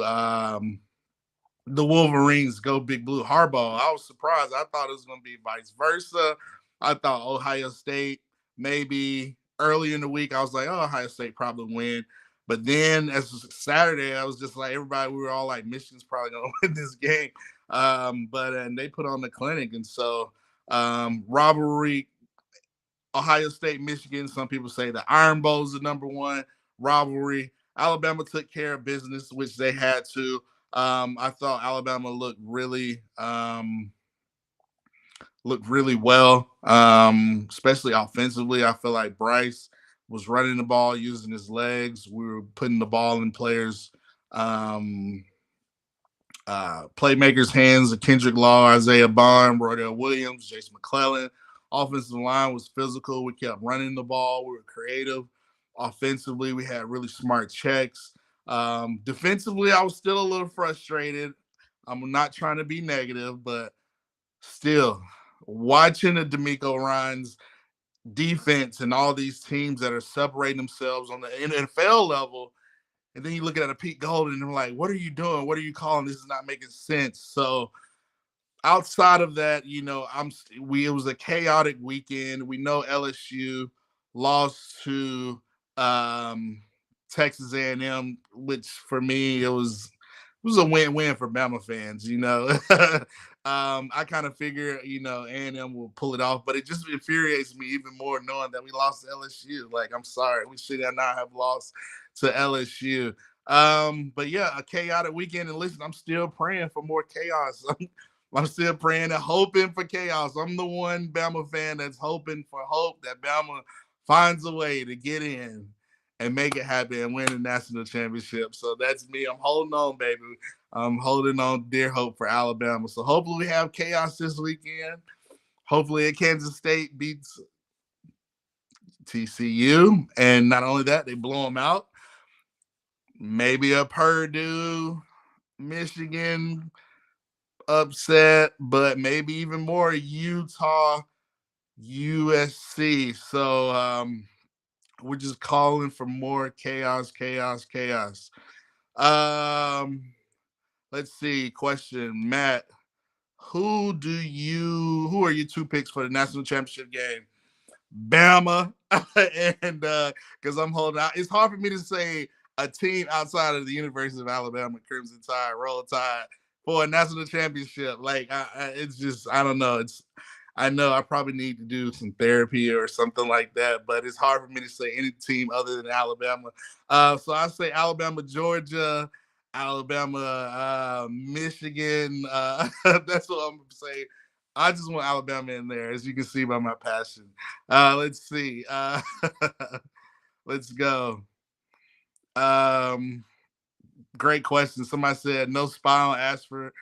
Speaker 3: the Wolverines. Go Big Blue. Harbaugh. I was surprised. I thought it was going to be vice versa. I thought Ohio State maybe early in the week. I was like, oh, Ohio State probably win. But then as Saturday, I was just like, we were all like, Michigan's probably going to win this game. And they put on the clinic. And so rivalry, Ohio State, Michigan. Some people say the Iron Bowl is the number one rivalry. Alabama took care of business, which they had to. I thought Alabama looked really well, especially offensively. I feel like Bryce was running the ball, using his legs. We were putting the ball in players' playmakers' hands. Kendrick Law, Isaiah Bond, Roydell Williams, Jason McClellan. Offensive line was physical. We kept running the ball. We were creative. Offensively, we had really smart checks. Defensively, I was still a little frustrated. I'm not trying to be negative, but still, watching the D'Amico Ryans defense and all these teams that are separating themselves on the NFL level, and then you look at a Pete Golden and they're like, what are you doing? What are you calling? This is not making sense. So outside of that, it was a chaotic weekend. We know LSU lost to Texas A&M, which for me it was a win-win for Bama fans. I kind of figure A&M will pull it off, but it just infuriates me even more knowing that we lost to LSU. Like, I'm sorry, we should not have lost to LSU. But yeah, a chaotic weekend. And listen, I'm still praying for more chaos. I'm still praying and hoping for chaos. I'm the one Bama fan that's hoping for hope that Bama finds a way to get in and make it happen and win the national championship. So that's me. I'm holding on, baby. I'm holding on dear hope for Alabama. So hopefully we have chaos this weekend. Hopefully Kansas State beats TCU. And not only that, they blow them out. Maybe a Purdue, Michigan upset, but maybe even more Utah, USC. So we're just calling for more chaos, chaos, chaos. Let's see. Question, Matt. Who are your two picks for the national championship game? Bama, and because I'm holding out. It's hard for me to say a team outside of the University of Alabama, Crimson Tide, Roll Tide, for a national championship. Like, it's just, I don't know. I know I probably need to do some therapy or something like that, but it's hard for me to say any team other than Alabama. So I say Alabama, Georgia, Alabama, Michigan. That's what I'm saying. I just want Alabama in there, as you can see by my passion. Let's see. Let's go. Great question. Somebody said no spy on Ashford.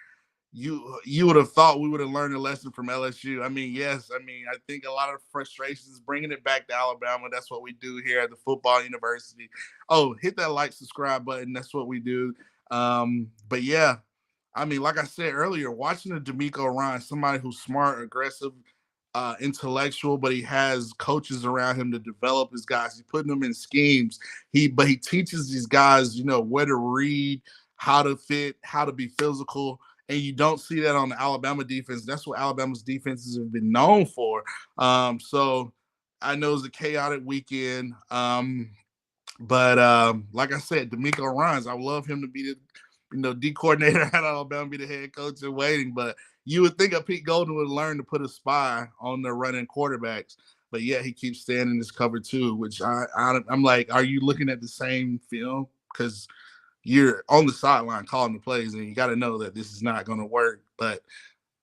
Speaker 3: You would have thought we would have learned a lesson from LSU. I mean, yes. I mean, I think a lot of frustrations bringing it back to Alabama. That's what we do here at the football university. Oh, hit that like, subscribe button. That's what we do. But yeah, I mean, like I said earlier, watching a D'Amico Ryan, somebody who's smart, aggressive, intellectual, but he has coaches around him to develop his guys. He's putting them in schemes. But he teaches these guys, where to read, how to fit, how to be physical. And you don't see that on the Alabama defense. That's what Alabama's defenses have been known for. So I know it's a chaotic weekend. But like I said, D'Amico Ryans, I would love him to be the D coordinator at Alabama, be the head coach in waiting. But you would think Pete Golden would learn to put a spy on the running quarterbacks. But yeah, he keeps staying in this cover too, which I'm like, are you looking at the same film? Because you're on the sideline calling the plays, and you got to know that this is not going to work. But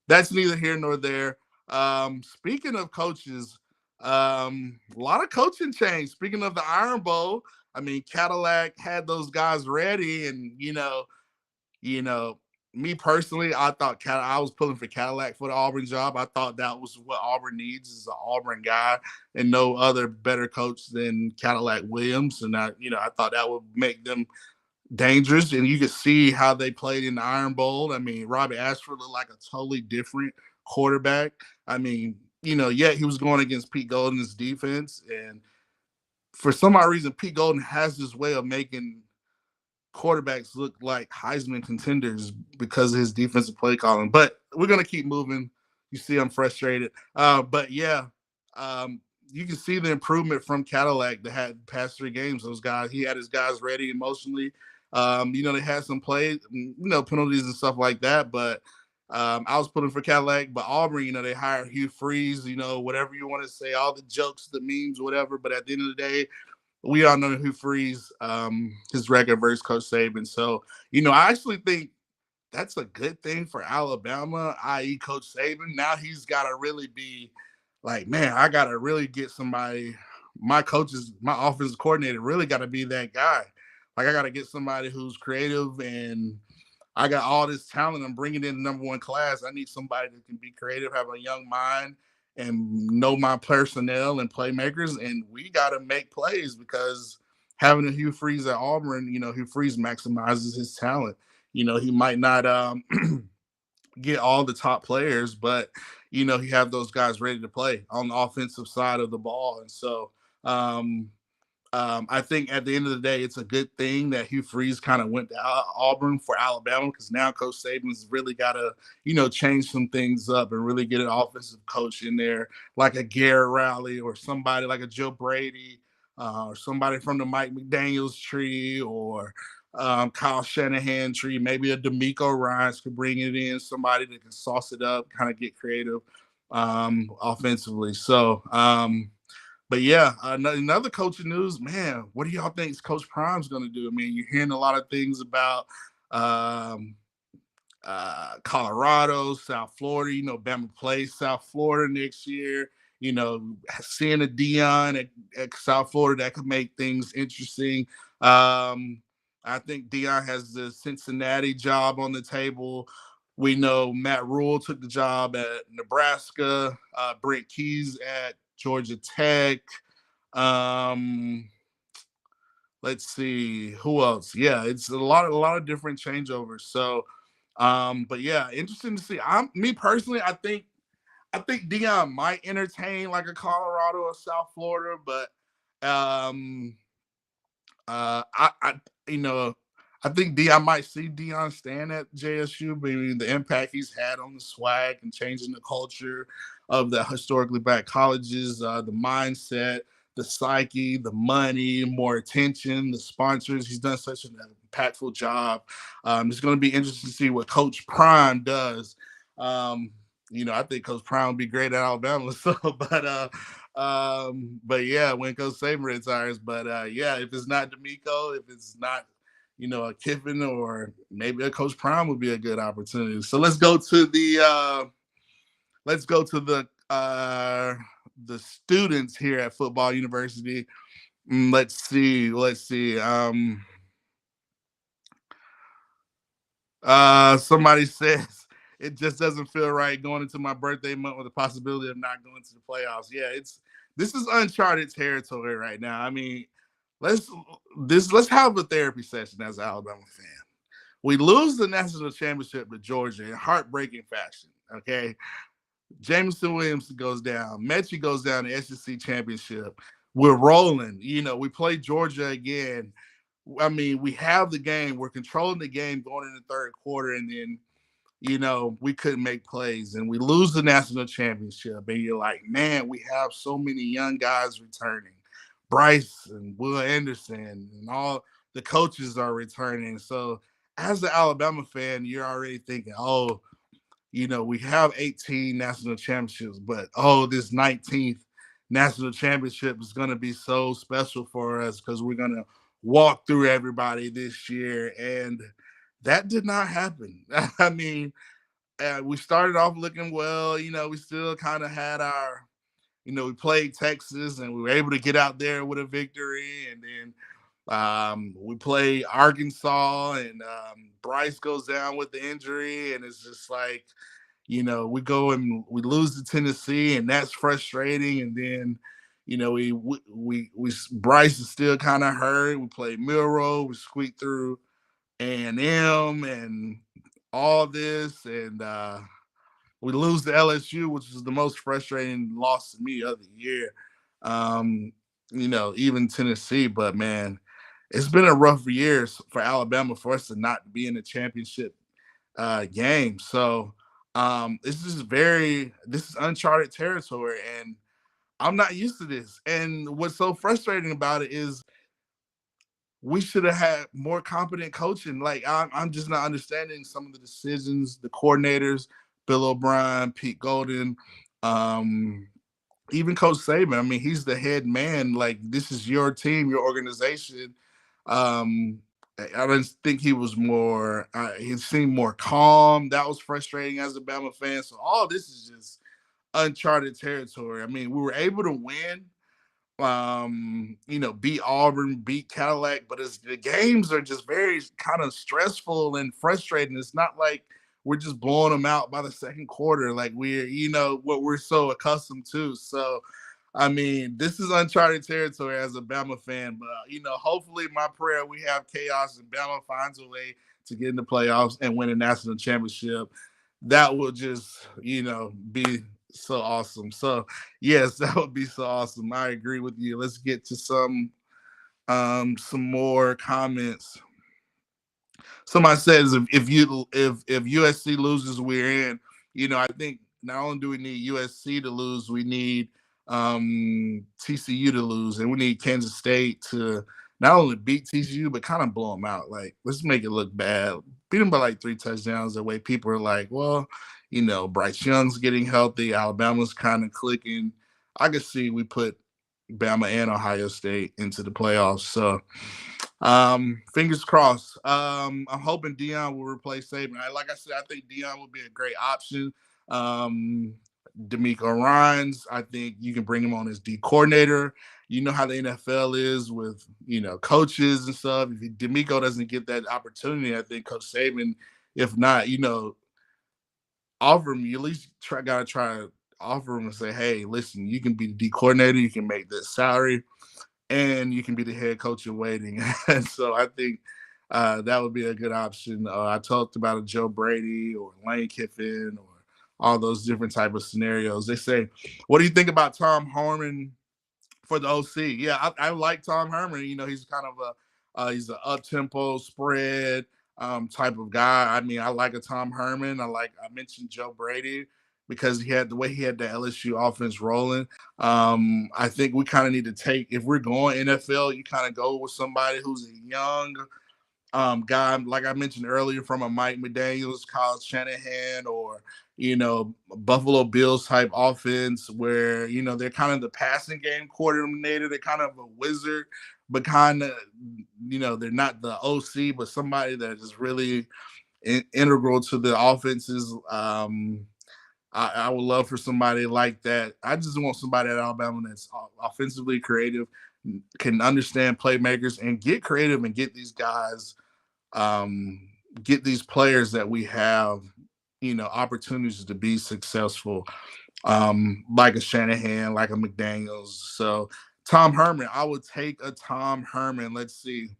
Speaker 3: that's neither here nor there. Speaking of coaches, a lot of coaching change. Speaking of the Iron Bowl, I mean, Cadillac had those guys ready, and me personally, I thought I was pulling for Cadillac for the Auburn job. I thought that was what Auburn needs, is an Auburn guy, and no other better coach than Cadillac Williams. And I thought that would make them dangerous, and you could see how they played in the Iron Bowl. I mean, Robbie Ashford looked like a totally different quarterback. I mean, yet he was going against Pete Golden's defense, and for some odd reason, Pete Golden has this way of making quarterbacks look like Heisman contenders because of his defensive play calling. But we're gonna keep moving. You see, I'm frustrated. But yeah, you can see the improvement from Cadillac that had past 3 games. Those guys, he had his guys ready emotionally. They had some plays, penalties and stuff like that. But I was putting for Cadillac, but Auburn, they hired Hugh Freeze, whatever you want to say, all the jokes, the memes, whatever. But at the end of the day, we all know Hugh Freeze, his record versus Coach Saban. So, I actually think that's a good thing for Alabama, i.e. Coach Saban. Now he's got to really be like, man, I got to really get somebody, my offensive coordinator really got to be that guy. Like, I got to get somebody who's creative, and I got all this talent. I'm bringing in the number 1 class. I need somebody that can be creative, have a young mind, and know my personnel and playmakers. And we got to make plays, because having a Hugh Freeze at Auburn, Hugh Freeze maximizes his talent. He might not get all the top players, but, he have those guys ready to play on the offensive side of the ball. And so I think at the end of the day, it's a good thing that Hugh Freeze kind of went to Auburn for Alabama, because now Coach Saban's really got to, change some things up and really get an offensive coach in there, like a Garrett Rowley or somebody like a Joe Brady, or somebody from the Mike McDaniels tree, or Kyle Shanahan tree. Maybe a D'Amico Ryans could bring it in, somebody that can sauce it up, kind of get creative offensively. So, but yeah, another coaching news, man. What do y'all think Coach Prime's going to do? I mean, you're hearing a lot of things about Colorado, South Florida. Bama plays South Florida next year. Seeing a Dion at South Florida, that could make things interesting. I think Dion has the Cincinnati job on the table. We know Matt Rule took the job at Nebraska. Brent Keys at Georgia Tech. Let's see who else. Yeah, it's a lot of different changeovers. So, but yeah, interesting to see. Me personally, I think Dion might entertain like a Colorado or South Florida, but I I think Dion might see Dion staying at JSU, but the impact he's had on the swag and changing the culture of the historically black colleges, the mindset, the psyche, the money, more attention, the sponsors. He's done such an impactful job. It's going to be interesting to see what Coach Prime does. I think Coach Prime would be great at Alabama. So, but yeah, when Coach Saban retires, yeah, if it's not D'Amico, if it's not a Kiffin, or maybe a Coach Prime would be a good opportunity. So let's go to the students here at Football University. Let's see. Somebody says it just doesn't feel right going into my birthday month with the possibility of not going to the playoffs. Yeah, this is uncharted territory right now. I mean, let's have a therapy session as an Alabama fan. We lose the national championship to Georgia in heartbreaking fashion. Okay, Jameson Williams goes down. Mechie goes down the SEC championship. We're rolling. We play Georgia again. I mean, we have the game. We're controlling the game going in the third quarter, and then we couldn't make plays, and we lose the national championship. And you're like, man, we have so many young guys returning. Bryce and Will Anderson and all the coaches are returning. So as an Alabama fan, you're already thinking, oh, we have 18 national championships, but this 19th national championship is going to be so special for us because we're going to walk through everybody this year. And that did not happen. I mean, we started off looking well. We still kind of had our, we played Texas and we were able to get out there with a victory. And then we play Arkansas, and Bryce goes down with the injury, and it's just like, we go and we lose to Tennessee, and that's frustrating. And then, we Bryce is still kind of hurt. We played Milroe, we squeaked through A&M and all this, and we lose to LSU, which is the most frustrating loss to me of the year. Even Tennessee, but man, it's been a rough year for Alabama for us to not be in the championship game. So this is uncharted territory, and I'm not used to this. And what's so frustrating about it is we should have had more competent coaching. Like I'm just not understanding some of the decisions, the coordinators, Bill O'Brien, Pete Golden, even Coach Saban. I mean, he's the head man. Like, this is your team, your organization. I didn't think he was more. He seemed more calm. That was frustrating as a Bama fan. So all this is just uncharted territory. I mean, we were able to win. Beat Auburn, beat Cadillac, but the games are just very kind of stressful and frustrating. It's not like we're just blowing them out by the second quarter, like we're, what we're so accustomed to. So, I mean, this is uncharted territory as a Bama fan, but hopefully my prayer, we have chaos and Bama finds a way to get in the playoffs and win a national championship. That will just, be so awesome. So yes, that would be so awesome. I agree with you. Let's get to some more comments. Somebody says if USC loses, we're in. I think not only do we need USC to lose, we need TCU to lose, and we need Kansas State to not only beat TCU but kind of blow them out. Like, let's make it look bad. Beat them by like 3 touchdowns. That way people are like, well, Bryce Young's getting healthy. Alabama's kind of clicking. I could see we put Bama and Ohio State into the playoffs. So Fingers crossed. I'm hoping Dion will replace Saban. Like I said, I think Dion will be a great option. D'Amico Ryans, I think you can bring him on as D coordinator. You know how the NFL is with, coaches and stuff. If D'Amico doesn't get that opportunity, I think Coach Saban, if not, offer him, you at least gotta try to offer him and say, hey, listen, you can be the D coordinator, you can make this salary, and you can be the head coach in waiting. And so I think that would be a good option. I talked about a Joe Brady or Lane Kiffin or all those different type of scenarios. They say, what do you think about Tom Harmon for the OC? Yeah, I like Tom Herman. He's kind of he's an up tempo spread type of guy. I mean, I like a Tom Herman. I mentioned Joe Brady because he had the way he had the LSU offense rolling. I think we kind of need to take, if we're going NFL, you kind of go with somebody who's a young guy, like I mentioned earlier, from a Mike McDaniels, Kyle Shanahan, or Buffalo Bills type offense where they're kind of the passing game coordinator. They're kind of a wizard, but kind of they're not the OC, but somebody that is really integral to the offenses. I would love for somebody like that. I just want somebody at Alabama that's offensively creative, can understand playmakers, and get creative and get these guys, get these players that we have, opportunities to be successful, like a Shanahan, like a McDaniels. So Tom Herman, I would take a Tom Herman. Let's see.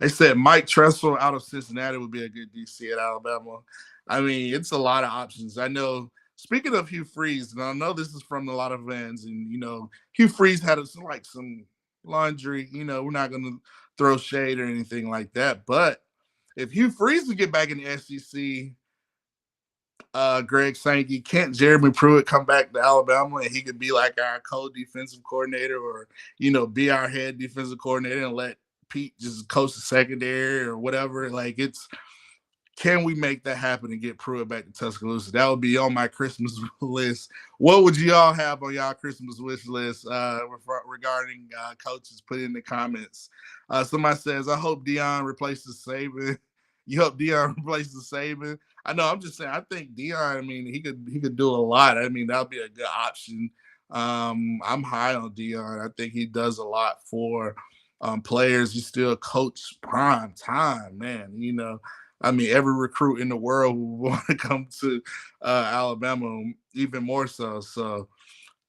Speaker 3: They said Mike Tressel out of Cincinnati would be a good DC at Alabama. I mean, it's a lot of options. I know. Speaking of Hugh Freeze, and I know this is from a lot of fans, and Hugh Freeze had some laundry. We're not going to throw shade or anything like that, but if Hugh Freeze would get back in the SEC, Greg Sankey, can't Jeremy Pruitt come back to Alabama and he could be like our co-defensive coordinator, or be our head defensive coordinator and let Pete just coach the secondary or whatever? Can we make that happen and get Pruitt back to Tuscaloosa? That would be on my Christmas list. What would you all have on y'all Christmas wish list regarding coaches? Put it in the comments. Somebody says, I hope Dion replaces Saban. You hope Dion replaces Saban? I know. I'm just saying. I think Dion. I mean, he could do a lot. I mean, that would be a good option. I'm high on Dion. I think he does a lot for players. He's still coach prime time, man. I mean, every recruit in the world would want to come to Alabama, even more so. So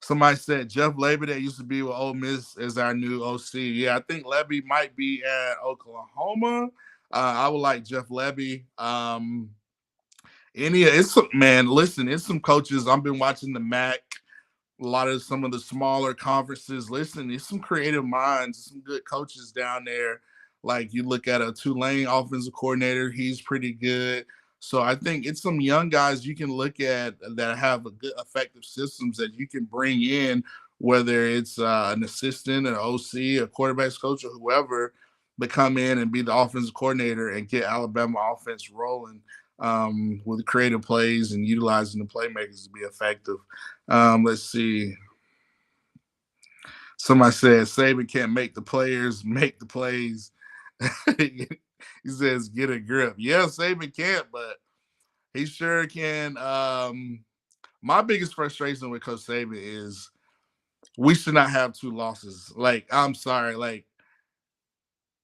Speaker 3: somebody said Jeff Lebby, that used to be with Ole Miss, is our new OC. Yeah, I think Lebby might be at Oklahoma. I would like Jeff Lebby. It's some coaches. I've been watching the MAC, a lot of some of the smaller conferences. Listen, there's some creative minds, some good coaches down there. Like you look at a Tulane offensive coordinator, he's pretty good. So I think it's some young guys you can look at that have a good, effective systems that you can bring in, whether it's an assistant, an OC, a quarterbacks coach, or whoever, but come in and be the offensive coordinator and get Alabama offense rolling with creative plays and utilizing the playmakers to be effective. Let's see. Somebody said Saban can't make the players make the plays. He says get a grip. Yeah, Saban can't, but he sure can. My biggest frustration with Coach Saban is we should not have two losses. I'm sorry.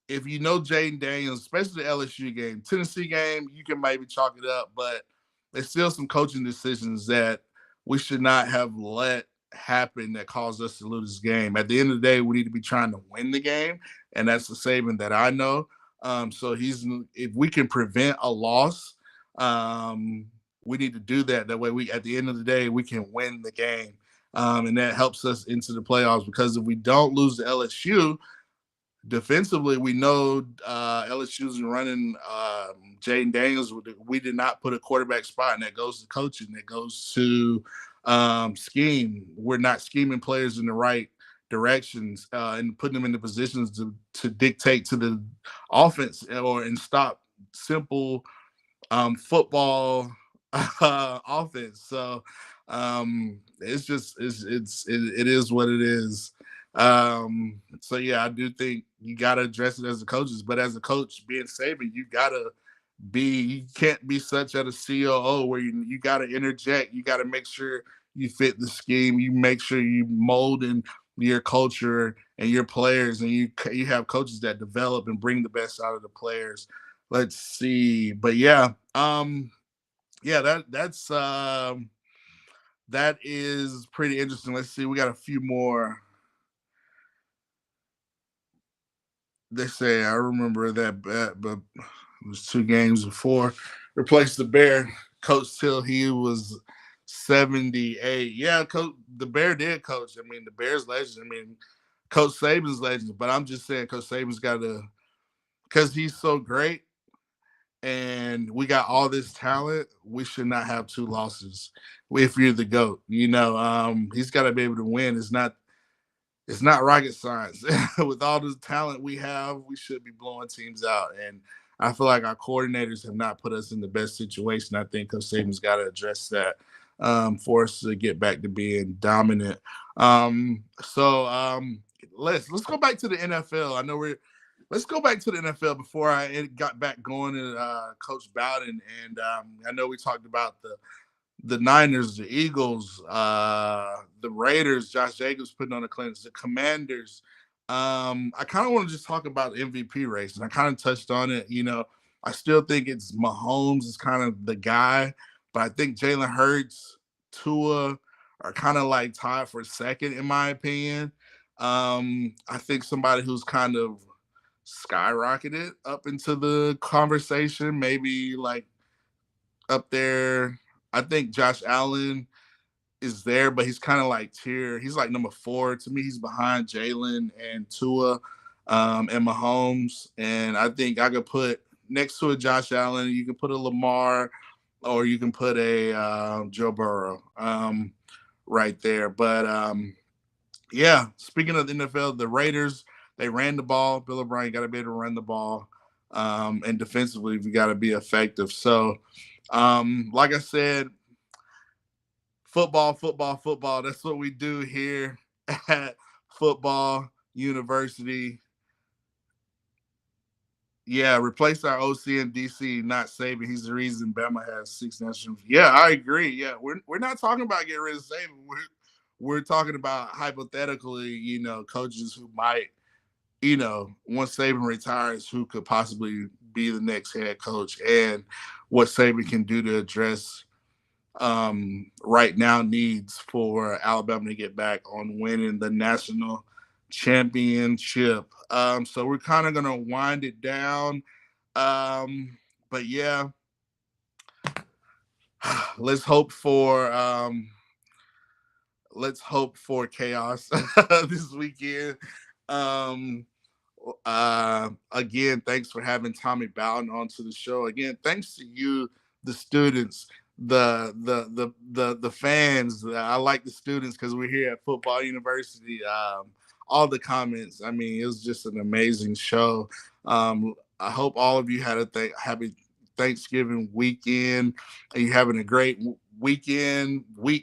Speaker 3: If Jaden Daniels, especially the LSU game, Tennessee game, you can maybe chalk it up, but there's still some coaching decisions that we should not have let happen that caused us to lose this game. At the end of the day, we need to be trying to win the game, and that's the Saban that I know. So if we can prevent a loss, we need to do that. That way, at the end of the day, we can win the game, and that helps us into the playoffs. Because if we don't lose to LSU, defensively, we know LSU's running Jaden Daniels. We did not put a quarterback spot, and that goes to coaching. That goes to scheme. We're not scheming players in the right directions and putting them in the positions to dictate to the offense and stop simple football offense. So it is what it is. So yeah, I do think you got to address it as the coaches, but as a coach being Saban, you can't be such at a COO where you got to interject. You got to make sure you fit the scheme. You make sure you mold in your culture and your players, and you have coaches that develop and bring the best out of the players. Let's see, but yeah, that is pretty interesting. Let's see, we got a few more. They say I remember that, but it was 2 games before. Replaced the Bear coach till he was 78. Yeah, coach, the Bear did coach. I mean, the Bears legend. I mean, Coach Saban's legend. But I'm just saying, Coach Saban's got to, because he's so great and we got all this talent. We should not have 2 losses if you're the GOAT. He's got to be able to win. It's not rocket science. With all the talent we have, we should be blowing teams out. And I feel like our coordinators have not put us in the best situation. I think Coach Saban's got to address that for us to get back to being dominant. Let's go back to the NFL. Let's go back to the NFL before I got back going to Coach Bowden. And I know we talked about the Niners, the Eagles, the Raiders, Josh Jacobs putting on the Clemson, the Commanders. I kind of want to just talk about the MVP race, and I kind of touched on it. I still think it's Mahomes is kind of the guy, but I think Jalen Hurts, Tua are kind of like tied for second, in my opinion. I think somebody who's kind of skyrocketed up into the conversation, maybe like up there. I think Josh Allen is there, but he's kind of like he's like number 4 to me. He's behind Jalen and Tua and Mahomes. And I think I could put next to a Josh Allen, you can put a Lamar or you can put a Joe Burrow right there. But yeah, speaking of the NFL, the Raiders, they ran the ball. Bill O'Brien got to be able to run the ball. And defensively, we got to be effective. So, like I said, football. That's what we do here at Football University. Yeah, replace our OC in DC, not Saban. He's the reason Bama has 6 national. Yeah, I agree. Yeah, we're not talking about getting rid of Saban. We're talking about hypothetically, coaches who might, once Saban retires, who could possibly be the next head coach, and what Saban can do to address right now needs for Alabama to get back on winning the national championship. So we're kind of going to wind it down. But yeah, let's hope for chaos this weekend. Again, thanks for having Tommy Bowden onto the show. Again, thanks to you, the students, the fans. I like the students because we're here at Football University. All the comments. I mean, it was just an amazing show. I hope all of you had a happy Thanksgiving weekend. And you're having a great week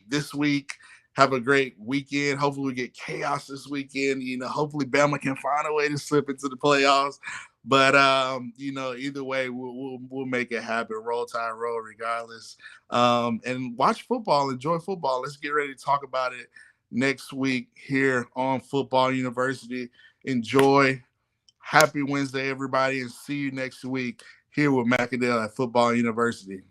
Speaker 3: this week. Have a great weekend. Hopefully we get chaos this weekend. Hopefully Bama can find a way to slip into the playoffs. But either way, we'll make it happen. Roll Tide, roll regardless. And watch football. Enjoy football. Let's get ready to talk about it next week here on Football University. Enjoy. Happy Wednesday, everybody, and see you next week here with Matt Caddell at Football University.